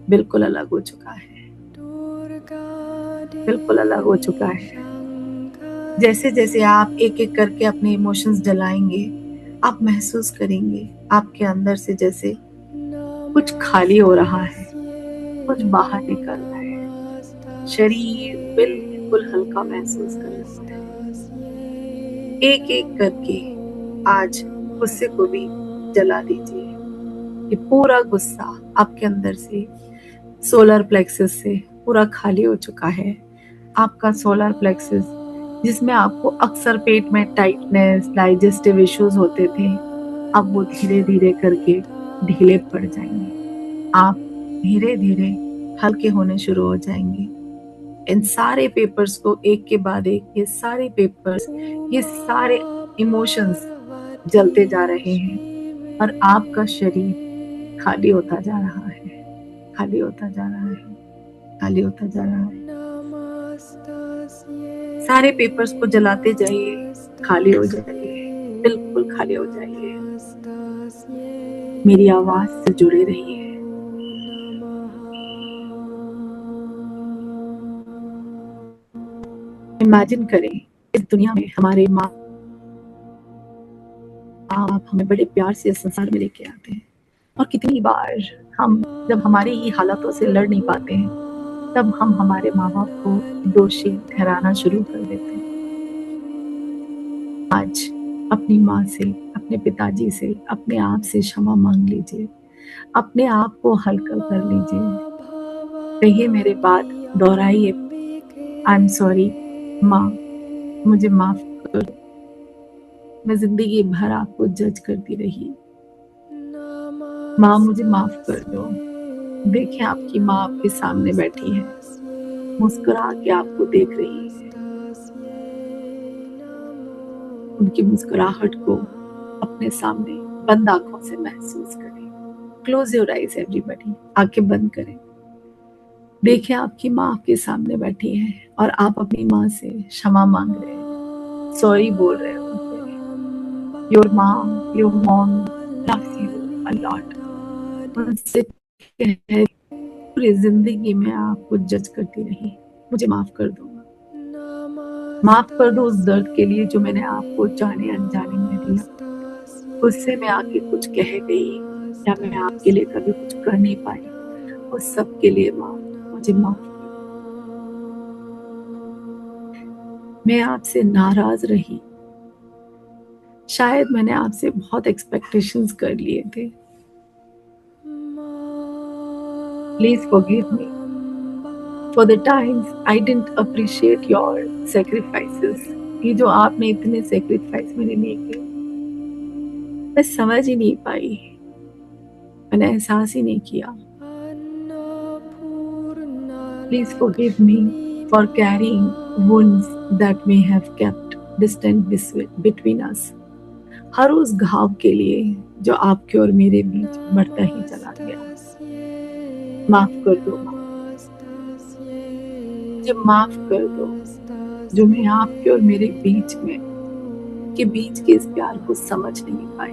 Speaker 2: बिल्कुल अलग हो चुका है, बिल्कुल अलग हो चुका है। जैसे जैसे आप एक एक करके अपने इमोशंस जलाएंगे, आप महसूस करेंगे आपके अंदर से जैसे कुछ खाली हो रहा है, कुछ बाहर निकल रहा है, शरीर बिल्कुल हल्का महसूस कर रहा है। एक एक करके आज गुस्से को भी जला दीजिए। ये पूरा गुस्सा आपके अंदर से, सोलर प्लेक्सस से पूरा खाली हो चुका है। आपका सोलर प्लेक्सस, जिसमें आपको अक्सर पेट में टाइटनेस, डाइजेस्टिव इश्यूज होते थे, अब वो धीरे धीरे करके ढीले पड़ जाएंगे। आप धीरे धीरे हल्के होने शुरू हो जाएंगे। इन सारे पेपर्स को एक के बाद एक, ये सारे पेपर्स, ये सारे इमोशंस जलते जा रहे हैं और आपका शरीर खाली होता जा रहा है, खाली होता जा रहा है, खाली होता जा रहा है। सारे पेपर्स को जलाते जाइए, खाली हो जाइए, बिल्कुल खाली हो जाइए। मेरी आवाज से जुड़े रहिए। इमेजिन करें इस दुनिया में हमारे माँ बाप हमें बड़े प्यार से इस संसार में लेके आते हैं, और कितनी बार हम जब हमारी ही हालातों से लड़ नहीं पाते हैं तब हम हमारे माँ बाप को दोषी ठहराना शुरू कर देते हैं। आज अपनी माँ से, अपने पिताजी से, अपने आप से क्षमा मांग लीजिए, अपने आप को हल्का कर लीजिए। कहिए मेरे बात दोहराइए, आई एम सॉरी माँ, मुझे माफ कर दो। मैं जिंदगी भर आपको जज करती रही, माँ मुझे माफ कर दो। देखिए आपकी माँ आपके सामने बैठी है, मुस्कुरा के आपको देख रही है। उनकी मुस्कुराहट को अपने सामने बंद आंखों से महसूस करें। क्लोज योर आइज एवरीबॉडी, आंखें बंद करें। देखिए आपकी माँ आपके सामने बैठी है और आप अपनी माँ से क्षमा मांग रहे हैं, सॉरी बोल रहे हो उनसे। Your mom loves you a lot. उनसे कहे पूरी जिंदगी में आपको जज करती रही, मुझे माफ कर दो, माफ कर दो उस दर्द के लिए जो मैंने आपको जाने अनजाने में दिया। उससे मैं आके कुछ कह गई या मैं आपके लिए कभी कुछ कर नहीं पाई, उस सब के लिए माँ मुझे माफ कर दो। मैं आपसे नाराज रही, शायद मैंने आपसे बहुत एक्सपेक्टेशंस कर लिए थे। Please forgive me for the times I didn't appreciate your sacrifices। ये जो आपने इतने सेक्रीफाइस मेरे लिए किए, मैं समझ ही नहीं पाई, मैंने एहसास ही नहीं किया। Please forgive me for carrying wounds that may have kept distance between us। हर उस घाव के लिए जो आपके और मेरे बीच बढ़ता ही चला गया। माफ कर दो माँ, मुझे माफ कर दो जो मैं आपके और मेरे बीच के इस प्यार को समझ नहीं पाई।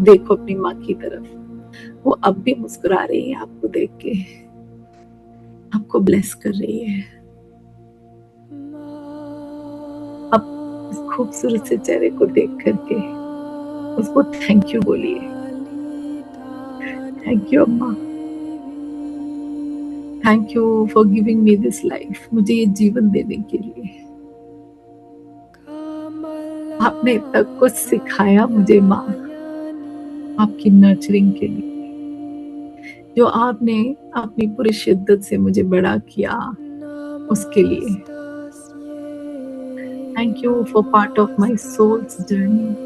Speaker 2: देखो अपनी माँ की तरफ, वो अब भी मुस्कुरा रही है आपको देख के, आपको ब्लेस कर रही है। अब इस खूबसूरत से चेहरे को देख करके उसको थैंक यू बोलिए। थैंक यू अम्मा, thank you for giving me this life. मुझे ये जीवन देने के लिए आपने तक कुछ सिखाया मुझे माँ, आपकी नर्चरिंग के लिए जो आपने अपनी पूरी शिद्दत से मुझे बड़ा किया, उसके लिए thank you for part of my souls journey.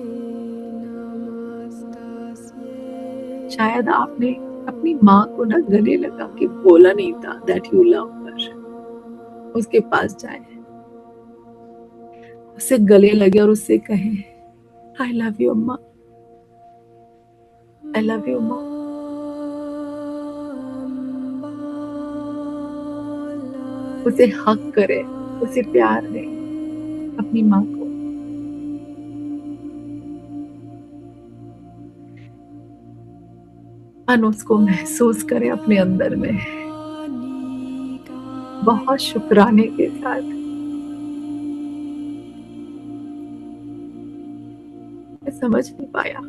Speaker 2: शायद आपने अपनी माँ को ना गले लगा के बोला नहीं था दैट यू लव हर। उसके पास जाए, उससे गले लगे और उससे कहे आई लव यू अम्मा, आई लव यू अम्मा। उसे हक करे, उसे प्यार दे अपनी माँ को। उसको महसूस करें अपने अंदर में बहुत शुक्राने के साथ। मैं समझ नहीं पाया,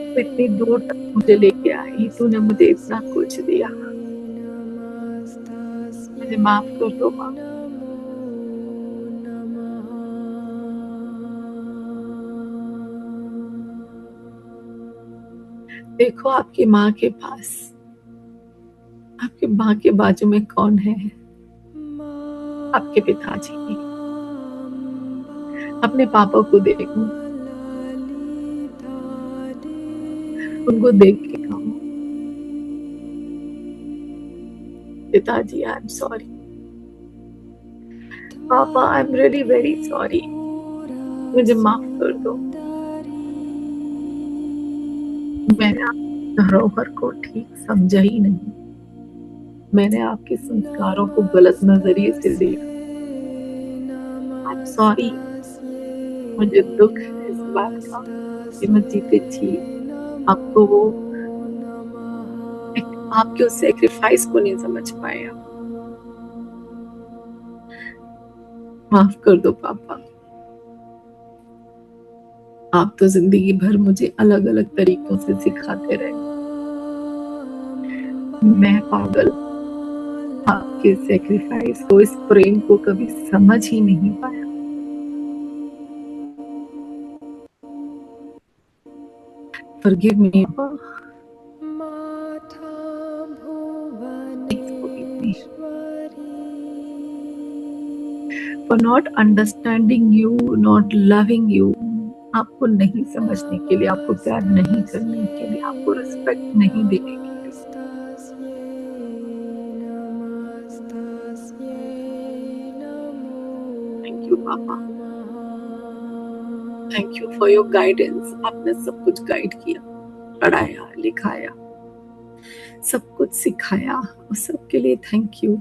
Speaker 2: तो इतनी दूर तक मुझे लेके आई, तूने मुझे इतना कुछ दिया, मुझे माफ कर दो माँ। देखो आपकी माँ के पास, आपके माँ के बाजू में कौन है? आपके पिताजी। अपने पापा को देखो, उनको देख के कहो पिताजी आई एम सॉरी, पापा I am really very sorry, मुझे माफ कर दो। मैंने धरोहर को ठीक समझा ही नहीं, मैंने आपके संस्कारों को गलत नजरिए से देखा। आई एम सॉरी। मुझे दुख है इस बात का कि मैं जीते जी आपको वो आपके उस सेक्रीफाइस को नहीं समझ पाया। माफ कर दो पापा। आप तो जिंदगी भर मुझे अलग अलग तरीकों से सिखाते रहे। मैं पागल आपके सेक्रीफाइस को, इस प्रेम को कभी समझ ही नहीं पाया। Forgive me, please forgive me for not understanding you, not loving you. आपको नहीं समझने के लिए, आपको प्यार नहीं करने के लिए, आपको रिस्पेक्ट नहीं देने के लिए। थैंक यू पापा। Thank you for your guidance. आपने सब कुछ गाइड किया, पढ़ाया, लिखाया, सब कुछ सिखाया, और सबके लिए thank you.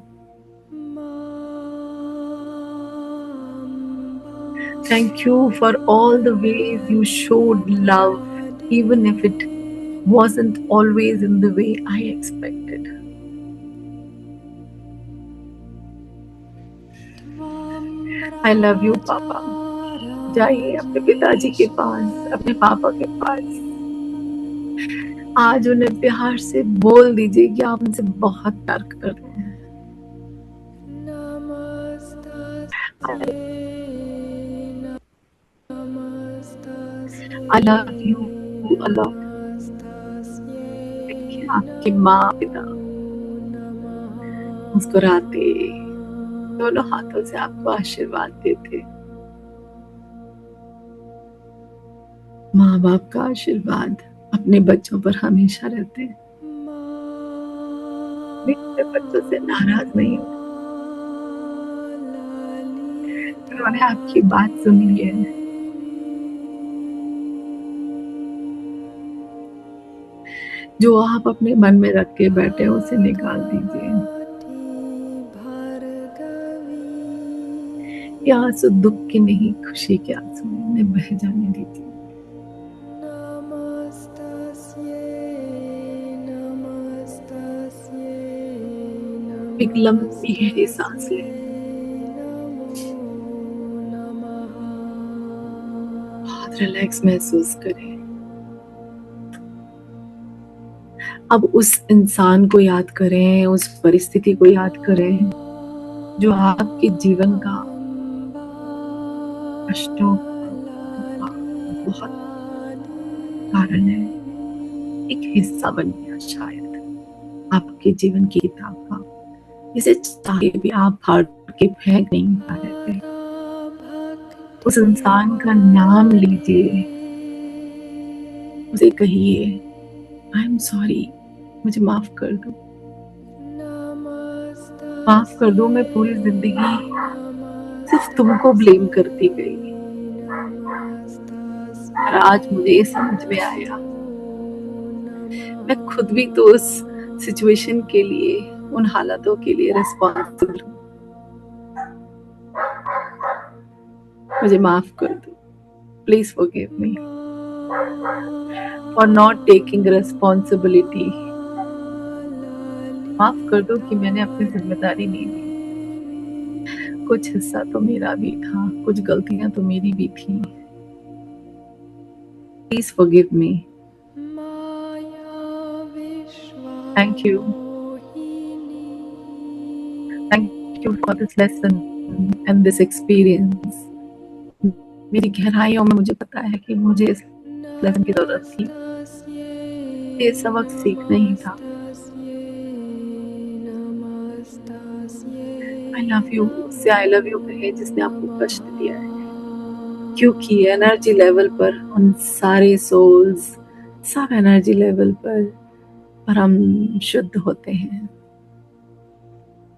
Speaker 2: Thank you for all the ways you showed love, even if it wasn't always in the way I expected. I love you, पापा। जाइए अपने पिताजी के पास, अपने पापा के पास। आज उन्हें प्यार से बोल दीजिए कि आप उनसे बहुत प्यार करते हैं। I love you a lot. आपकी माँ पिता मुस्कुराते दोनों हाथों से आपको आशीर्वाद देते। माँ बाप का आशीर्वाद अपने बच्चों पर हमेशा रहते हैं। अपने बच्चों से नाराज नहीं होते। उन्होंने आपकी बात सुनी है। जो आप अपने मन में रख के बैठे हैं उसे निकाल दीजिए। ये आंसू दुख के नहीं, खुशी के आंसू इन्हें बह जाने दीजिए। एक लंबी गहरी सांस लें। बहुत रिलैक्स महसूस करें। अब उस इंसान को याद करें, उस परिस्थिति को याद करें जो आपके जीवन का कष्टों का बहुत कारण है, एक हिस्सा बन गया शायद आपके जीवन की किताब का, जिसे चाहे भी आप फाड़ के फेंक नहीं पा रहे थे। उस इंसान का नाम लीजिए, उसे कहिए आई एम सॉरी, मुझे माफ कर दो, माफ कर दो। मैं पूरी जिंदगी सिर्फ तुमको ब्लेम करती गई, और आज मुझे ये समझ में आया मैं खुद भी तो उस सिचुएशन के लिए, उन हालातों के लिए रिस्पॉन्सिबल हूँ। मुझे माफ कर दो। Please forgive me for not taking responsibility. माफ कर दो कि मैंने अपनी जिम्मेदारी नहीं ली। कुछ हिस्सा तो मेरा भी था, कुछ गलतियां तो मेरी भी थी। Please forgive me. Thank you. Thank you for this lesson and this experience. मेरी गहराइयों में मुझे पता है कि मुझे इस लेसन की जरूरत थी। ये सबक सीखना ही था। आई लव यू से आई लव यू कहे जिसने आपको कष्ट दिया है, क्योंकि एनर्जी लेवल पर उन सारे सोल्स, सब एनर्जी लेवल पर हम शुद्ध होते हैं,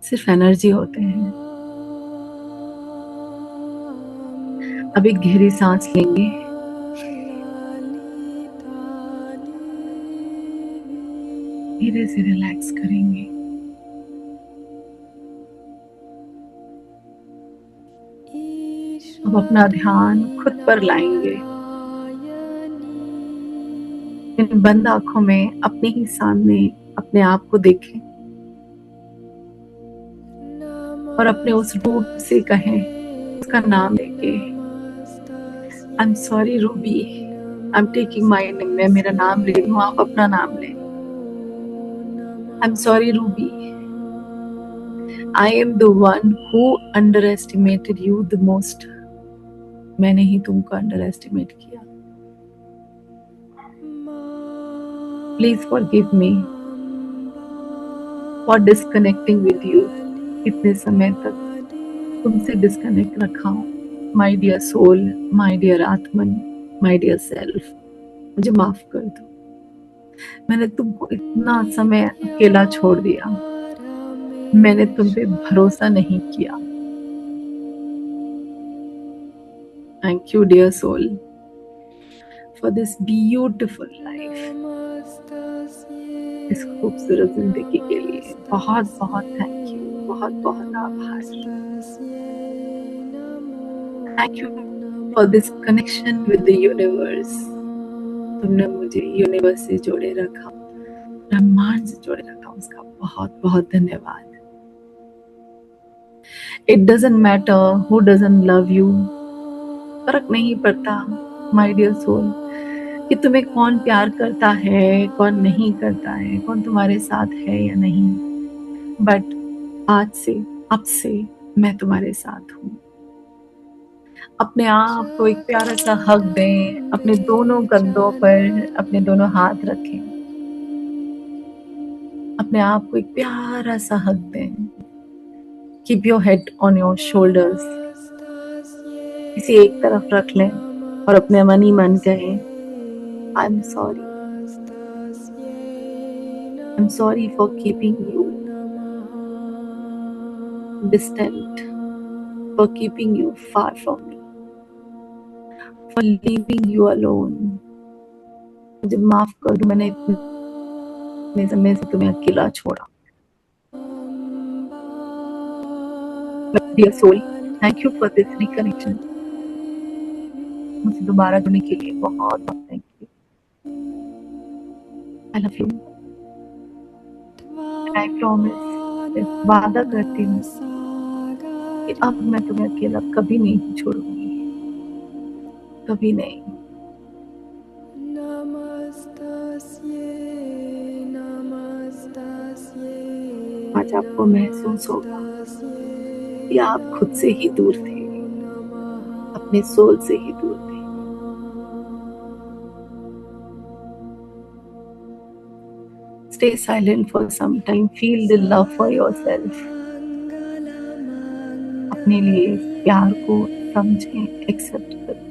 Speaker 2: सिर्फ एनर्जी होते हैं। अब एक गहरी सांस लेंगे। धीरे से रिलैक्स करेंगे। अब अपना ध्यान खुद पर लाएंगे। इन बंद आंखों में अपने ही सामने अपने आप को देखें और अपने उस रूप से कहें, उसका नाम लेके, I am sorry Ruby, I am taking my name. मैं मेरा नाम ले लूं, आप अपना नाम लें। I am sorry Ruby, I am the one who underestimated you the most. मैंने ही तुमको अंडर एस्टिमेट किया। Please forgive me for disconnecting with you. इतने समय तक तुमसे डिस्कनेक्ट रखा हूं। My dear soul, my dear आत्मन, माय डियर सेल्फ, मुझे माफ कर दो। मैंने तुमको इतना समय अकेला छोड़ दिया। मैंने तुम पे भरोसा नहीं किया। Thank you dear soul for this beautiful life. इस खूबसूरत जिंदगी के लिए बहुत बहुत थैंक यू, बहुत बहुत आभार। Thank you for this connection with the universe. तुमने मुझे यूनिवर्स से जोड़े रखा, ब्रह्मांड से जोड़े रखा, उसका बहुत बहुत धन्यवाद। It doesn't matter who doesn't love you. फर्क नहीं पड़ता माय डियर सोल कि तुम्हें कौन प्यार करता है, कौन नहीं करता है, कौन तुम्हारे साथ है या नहीं। बट आज से, अब से मैं तुम्हारे साथ हूँ। अपने आप को एक प्यारा सा हक दें, अपने दोनों कंधों पर अपने दोनों हाथ रखें, अपने आप को एक प्यारा सा हक दें। Keep your head on your shoulders. किसी एक तरफ रख लें और अपने मन ही मन कहें, आई am sorry, I am sorry for keeping you distant, for keeping you far from me, for leaving you alone. मुझे माफ कर दो, मैंने इतने समय से तुम्हें अकेला छोड़ा। Dear soul, thank you for this reconnection. मुझे दोबारा जुड़ने के लिए बहुत बहुत thank you. I love you. And I promise, मैं वादा करती हूँ कि अब मैं तुम्हें अकेला कभी नहीं छोड़ूंगी, कभी नहीं। आज आपको महसूस होगा कि आप खुद से ही दूर थे, अपने सोल से ही दूर थे। Stay silent for some time. Feel the love for yourself. अपने लिए इस प्यार को समझें, एक्सेप्ट करें।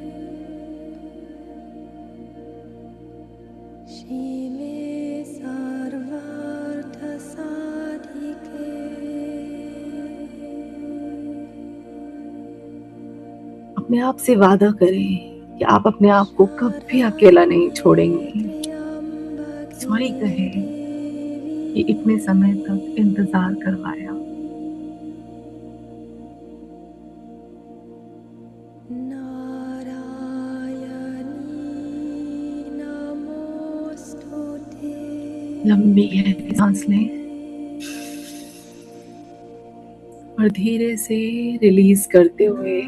Speaker 2: अपने आप से वादा करें कि आप अपने आप को कभी अकेला नहीं छोड़ेंगे। सॉरी कहें कि इतने समय तक इंतजार करवाया। लंबी गहरी सांस लें और धीरे से रिलीज करते हुए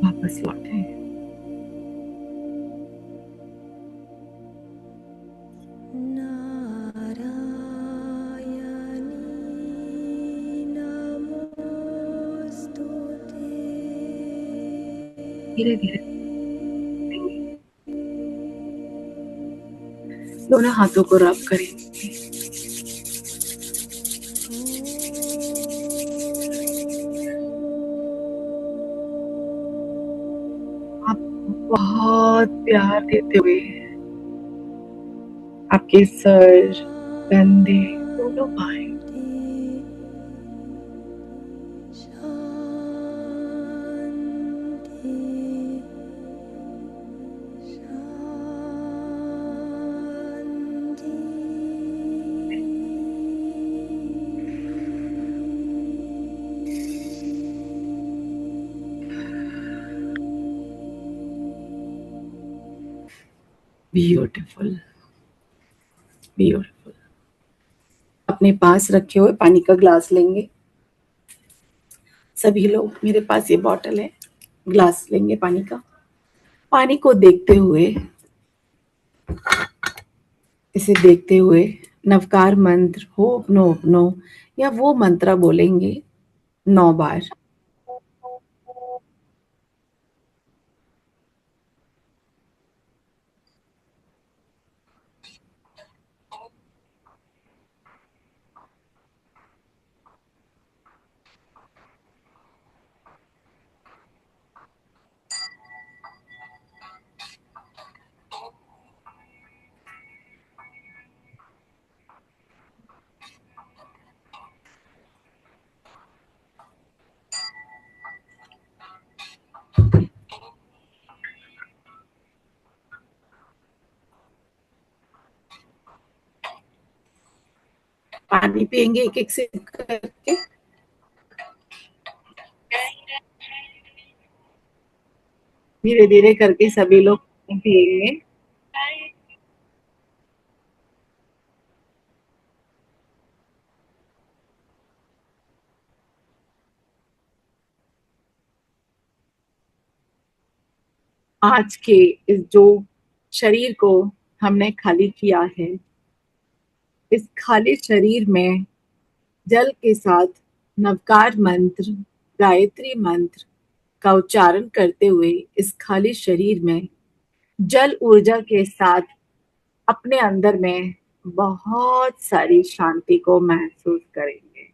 Speaker 2: वापस लौटें। धीरे धीरे दोनों हाथों को रब करें। आप बहुत प्यार देते हुए आपके सर, कंधे, दोनों बाएं ब्यूटीफुल, ब्यूटीफुल। अपने पास रखे हुए पानी का ग्लास लेंगे सभी लोग। मेरे पास ये बॉटल है, ग्लास लेंगे पानी का। पानी को देखते हुए, इसे देखते हुए नवकार मंत्र होपनो या वो मंत्र बोलेंगे 9 बार। पानी पिएंगे एक एक सिप करके। धीरे धीरे करके सभी लोग पिएंगे। आज के इस जो शरीर को हमने खाली किया है, इस खाली शरीर में जल के साथ नवकार मंत्र, गायत्री मंत्र का उच्चारण करते हुए इस खाली शरीर में जल ऊर्जा के साथ अपने अंदर में बहुत सारी शांति को महसूस करेंगे।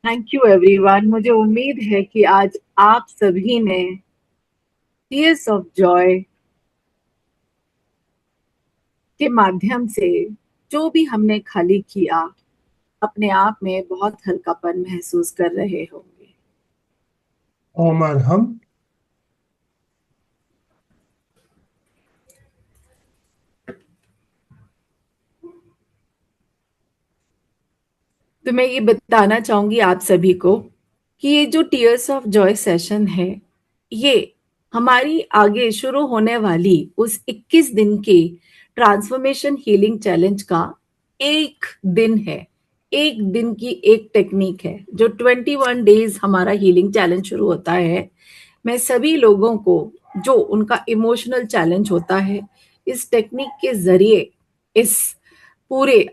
Speaker 2: Thank you everyone. मुझे उम्मीद है कि आज आप सभी ने टीयर्स ऑफ जॉय के माध्यम से जो भी हमने खाली किया, अपने आप में बहुत हल्कापन महसूस कर रहे होंगे।
Speaker 7: ओम अरहम।
Speaker 2: तो मैं ये बताना चाहूंगी आप सभी को कि ये जो टीयर्स ऑफ जॉय सेशन है, ये हमारी आगे शुरू होने वाली उस 21 दिन के ट्रांसफॉर्मेशन हीलिंग चैलेंज का एक दिन है। एक दिन की एक टेक्निक है। जो 21 डेज हमारा हीलिंग चैलेंज शुरू होता है, मैं सभी लोगों को जो उनका इमोशनल चैलेंज होता है, इस टेक्निक के जरिए, इस पूरे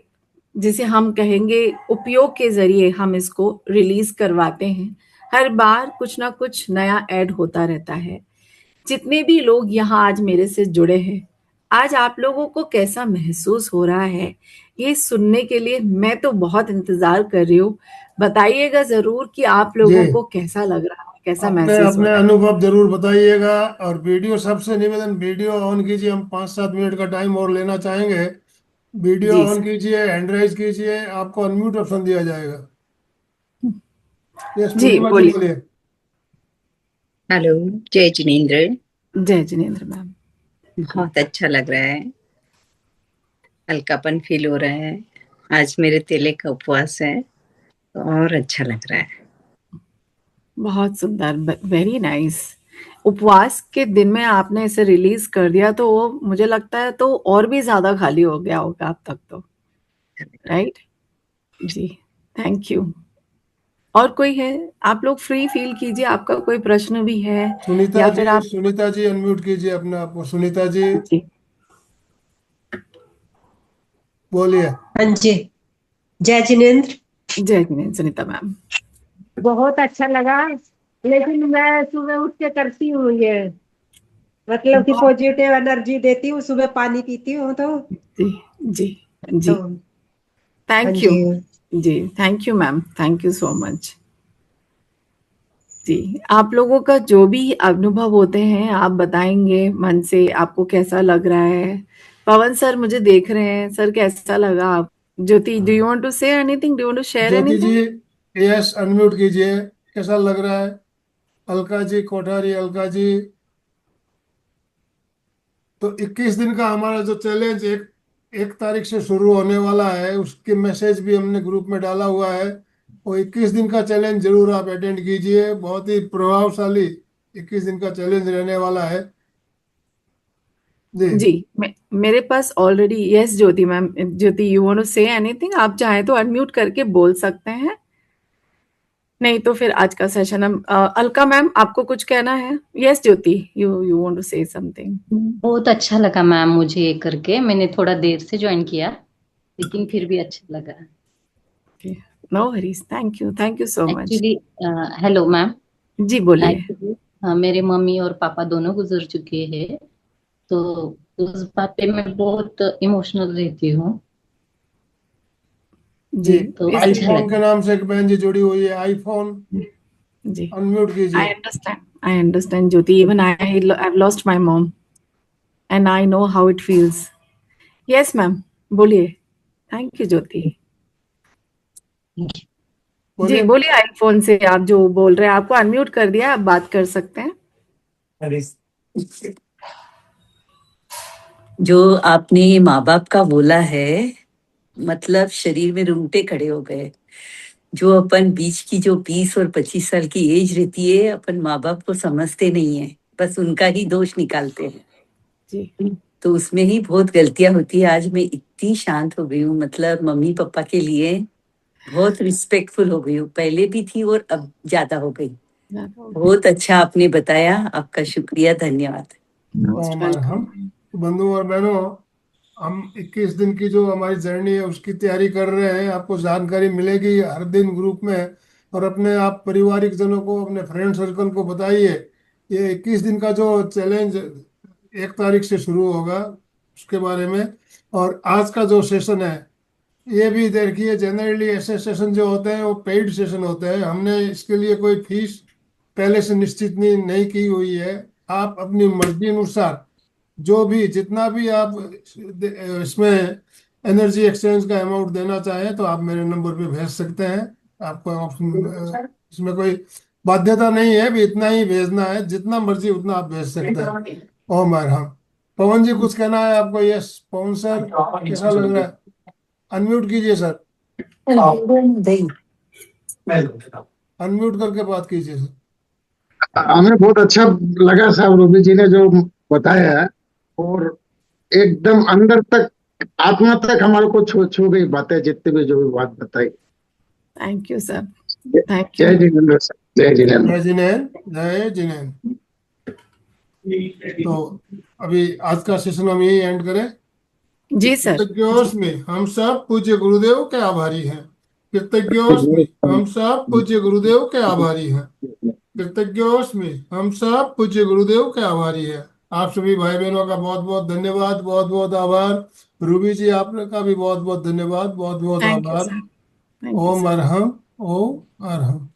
Speaker 2: जिसे हम कहेंगे उपयोग के जरिए हम इसको रिलीज करवाते हैं। हर बार कुछ ना कुछ नया ऐड होता रहता है। जितने भी लोग यहाँ आज मेरे से जुड़े हैं, आज आप लोगों को कैसा महसूस हो रहा है ये सुनने के लिए मैं तो बहुत इंतजार कर रही हूँ। बताइएगा जरूर कि आप लोगों
Speaker 7: जी,
Speaker 2: को कैसा लग रहा है, कैसा
Speaker 7: अपने
Speaker 2: महसूस हो
Speaker 7: अपने
Speaker 2: रहा है।
Speaker 7: अनुभव जरूर बताइएगा। और वीडियो, सबसे निवेदन, वीडियो ऑन कीजिए। हम 5-7 मिनट का टाइम और लेना चाहेंगे। Video
Speaker 2: ji
Speaker 7: on
Speaker 2: sir.
Speaker 7: कीजिए, हैंड राइज कीजिए, आपको अनम्यूट ऑप्शन दिया जाएगा। यस,
Speaker 2: जी
Speaker 7: पूर्णिमा जी
Speaker 2: बोलिए।
Speaker 7: बोलिए।
Speaker 8: हेलो। जय जिनेन्द्र।
Speaker 2: जय जिनेन्द्र मैम।
Speaker 8: बहुत अच्छा लग रहा है, हल्कापन फील हो रहा है। आज मेरे तेले का उपवास है तो और अच्छा लग रहा है।
Speaker 2: बहुत सुंदर, वेरी नाइस। उपवास के दिन में आपने इसे रिलीज कर दिया तो वो मुझे लगता है तो और भी ज्यादा खाली हो गया होगा अब तक तो, राइट? Ji, thank you. और कोई है? आप लोग फ्री फील कीजिए, आपका कोई प्रश्न भी है
Speaker 7: सुनीता
Speaker 2: या
Speaker 7: जी,
Speaker 2: फिर आप।
Speaker 7: सुनीता जी अनम्यूट कीजिए अपने आप को। सुनीता जी
Speaker 2: जी
Speaker 7: बोलिए।
Speaker 9: हाँ जी। जय जिनेन्द्र।
Speaker 2: जय जिनेन्द्र। सुनीता मैम।
Speaker 9: बहुत अच्छा लगा, लेकिन मैं सुबह उठ के करती हूँ ये, मतलब कि पॉजिटिव एनर्जी देती हूँ, सुबह पानी पीती हूँ तो
Speaker 2: जी जी जी,
Speaker 9: तो हाँ
Speaker 2: थैंक यू।
Speaker 9: जी।
Speaker 2: जी thank you ma'am, thank you so much. जी, आप लोगों का जो भी अनुभव होते हैं आप बताएंगे मन से, आपको कैसा लग रहा है। पवन सर मुझे देख रहे हैं, सर कैसा लगा आप? Jyoti, do you want to say anything, do you want to share
Speaker 7: Jyoti ji,
Speaker 2: anything?
Speaker 7: Yes, unmute कीजिए। कैसा लग रहा है? अलका जी, कोठारी अलका जी। तो 21 दिन का हमारा जो चैलेंज 1 तारीख से शुरू होने वाला है, उसके मैसेज भी हमने ग्रुप में डाला हुआ है। वो 21 दिन का चैलेंज जरूर आप अटेंड कीजिए, बहुत ही प्रभावशाली 21 दिन का चैलेंज रहने वाला है जी।
Speaker 2: जी मेरे पास already yes Jyoti ma'am, Jyoti you want to say anything? आप चाहे तो अनम्यूट करके बोल सकते हैं, नहीं तो फिर आज का सेशन हम अलका मैम आपको कुछ कहना है? Yes Jyoti, you want to say something?
Speaker 10: बहुत अच्छा लगा मैम मुझे ये करके, मैंने थोड़ा देर से ज्वाइन किया लेकिन फिर भी अच्छा लगा।
Speaker 2: No worries, thank you so much.
Speaker 10: Actually hello ma'am.
Speaker 2: जी बोलिए।
Speaker 10: एक्चुअली मेरे मम्मी और पापा दोनों गुजर चुके हैं, तो उस बात पे मैं बहुत इमोशनल रहती हूँ।
Speaker 2: जी
Speaker 10: तो अच्छा
Speaker 7: आईफोन के
Speaker 10: लगा।
Speaker 7: नाम से एक बहन जी जुड़ी हुई है, आईफोन
Speaker 2: जी
Speaker 7: अनम्यूट
Speaker 2: I
Speaker 7: कीजिए।
Speaker 2: understand Jyoti, even I've lost my mom and I know how it feels. Yes ma'am, बोलिए। थैंक यू ज्योति। जी
Speaker 7: बोलिए।
Speaker 2: बोलिए, आईफोन से आप जो बोल रहे हैं, आपको अनम्यूट कर दिया, आप बात कर सकते हैं।
Speaker 8: जो आपने माँ बाप का बोला है, मतलब शरीर में रूंगटे खड़े हो गए। जो अपन बीच की जो 20 और 25 साल की एज रहती है, अपन माँ बाप को समझते नहीं है, बस उनका ही दोष निकालते हैं
Speaker 2: जी।
Speaker 8: तो उसमें ही बहुत गलतियां होती है। आज मैं इतनी शांत हो गई हूँ, मतलब मम्मी पापा के लिए बहुत रिस्पेक्टफुल हो गई हूँ, पहले भी थी और अब ज्यादा हो गई। बहुत अच्छा आपने बताया, आपका शुक्रिया, धन्यवाद।
Speaker 2: Most welcome.
Speaker 7: बंधु और बहनों, हम 21 दिन की जो हमारी जर्नी है उसकी तैयारी कर रहे हैं। आपको जानकारी मिलेगी हर दिन ग्रुप में, और अपने आप पारिवारिक जनों को, अपने फ्रेंड सर्कल को बताइए। ये 21 दिन का जो चैलेंज 1 तारीख से शुरू होगा उसके बारे में। और आज का जो सेशन है ये भी देखिए, जनरली ऐसे सेशन जो होते हैं वो पेड सेशन होते हैं। हमने इसके लिए कोई फीस पहले से निश्चित नहीं की हुई है। आप अपनी मर्जी अनुसार जो भी जितना भी आप इसमें एनर्जी एक्सचेंज का अमाउंट देना चाहें तो आप मेरे नंबर पे भेज सकते हैं। आपको इसमें कोई बाध्यता नहीं है, भी इतना ही भेजना है, जितना मर्जी उतना आप भेज सकते हैं। ओम अरहम। पवन जी कुछ कहना है आपको? यस पवन सर, कैसा लग रहा है? अनम्यूट कीजिए सर, अनम्यूट करके बात कीजिए सर।
Speaker 11: हमें बहुत अच्छा लगा साहब, रूबी जी ने जो बताया है, और एकदम अंदर तक, आत्मा तक हमारे को छू छू गई बातें, जितनी भी जो भी बात बताई।
Speaker 2: Thank you sir.
Speaker 11: जय जिनेन्द्र सर, जय जिनेन्द्र।
Speaker 7: जय जिनेन्द्र, जय जिनेन्द्र। तो अभी आज का सेशन हम यही एंड करें।
Speaker 2: जी सर।
Speaker 7: कृतज्ञोस में हम सब पूज्य गुरुदेव के आभारी हैं। कृतज्ञोस में हम सब पूज्य गुरुदेव के आभारी हैं। कृतज्ञोस में हम सब पूज्य गुरुदेव के आभारी हैं। आप सभी भाई बहनों का बहुत बहुत धन्यवाद, बहुत बहुत आभार। रूबी जी आपका भी बहुत बहुत धन्यवाद, बहुत बहुत
Speaker 2: थैंक यू
Speaker 7: आभार।
Speaker 2: सर।
Speaker 7: ओम अरहम, ओम अरहम।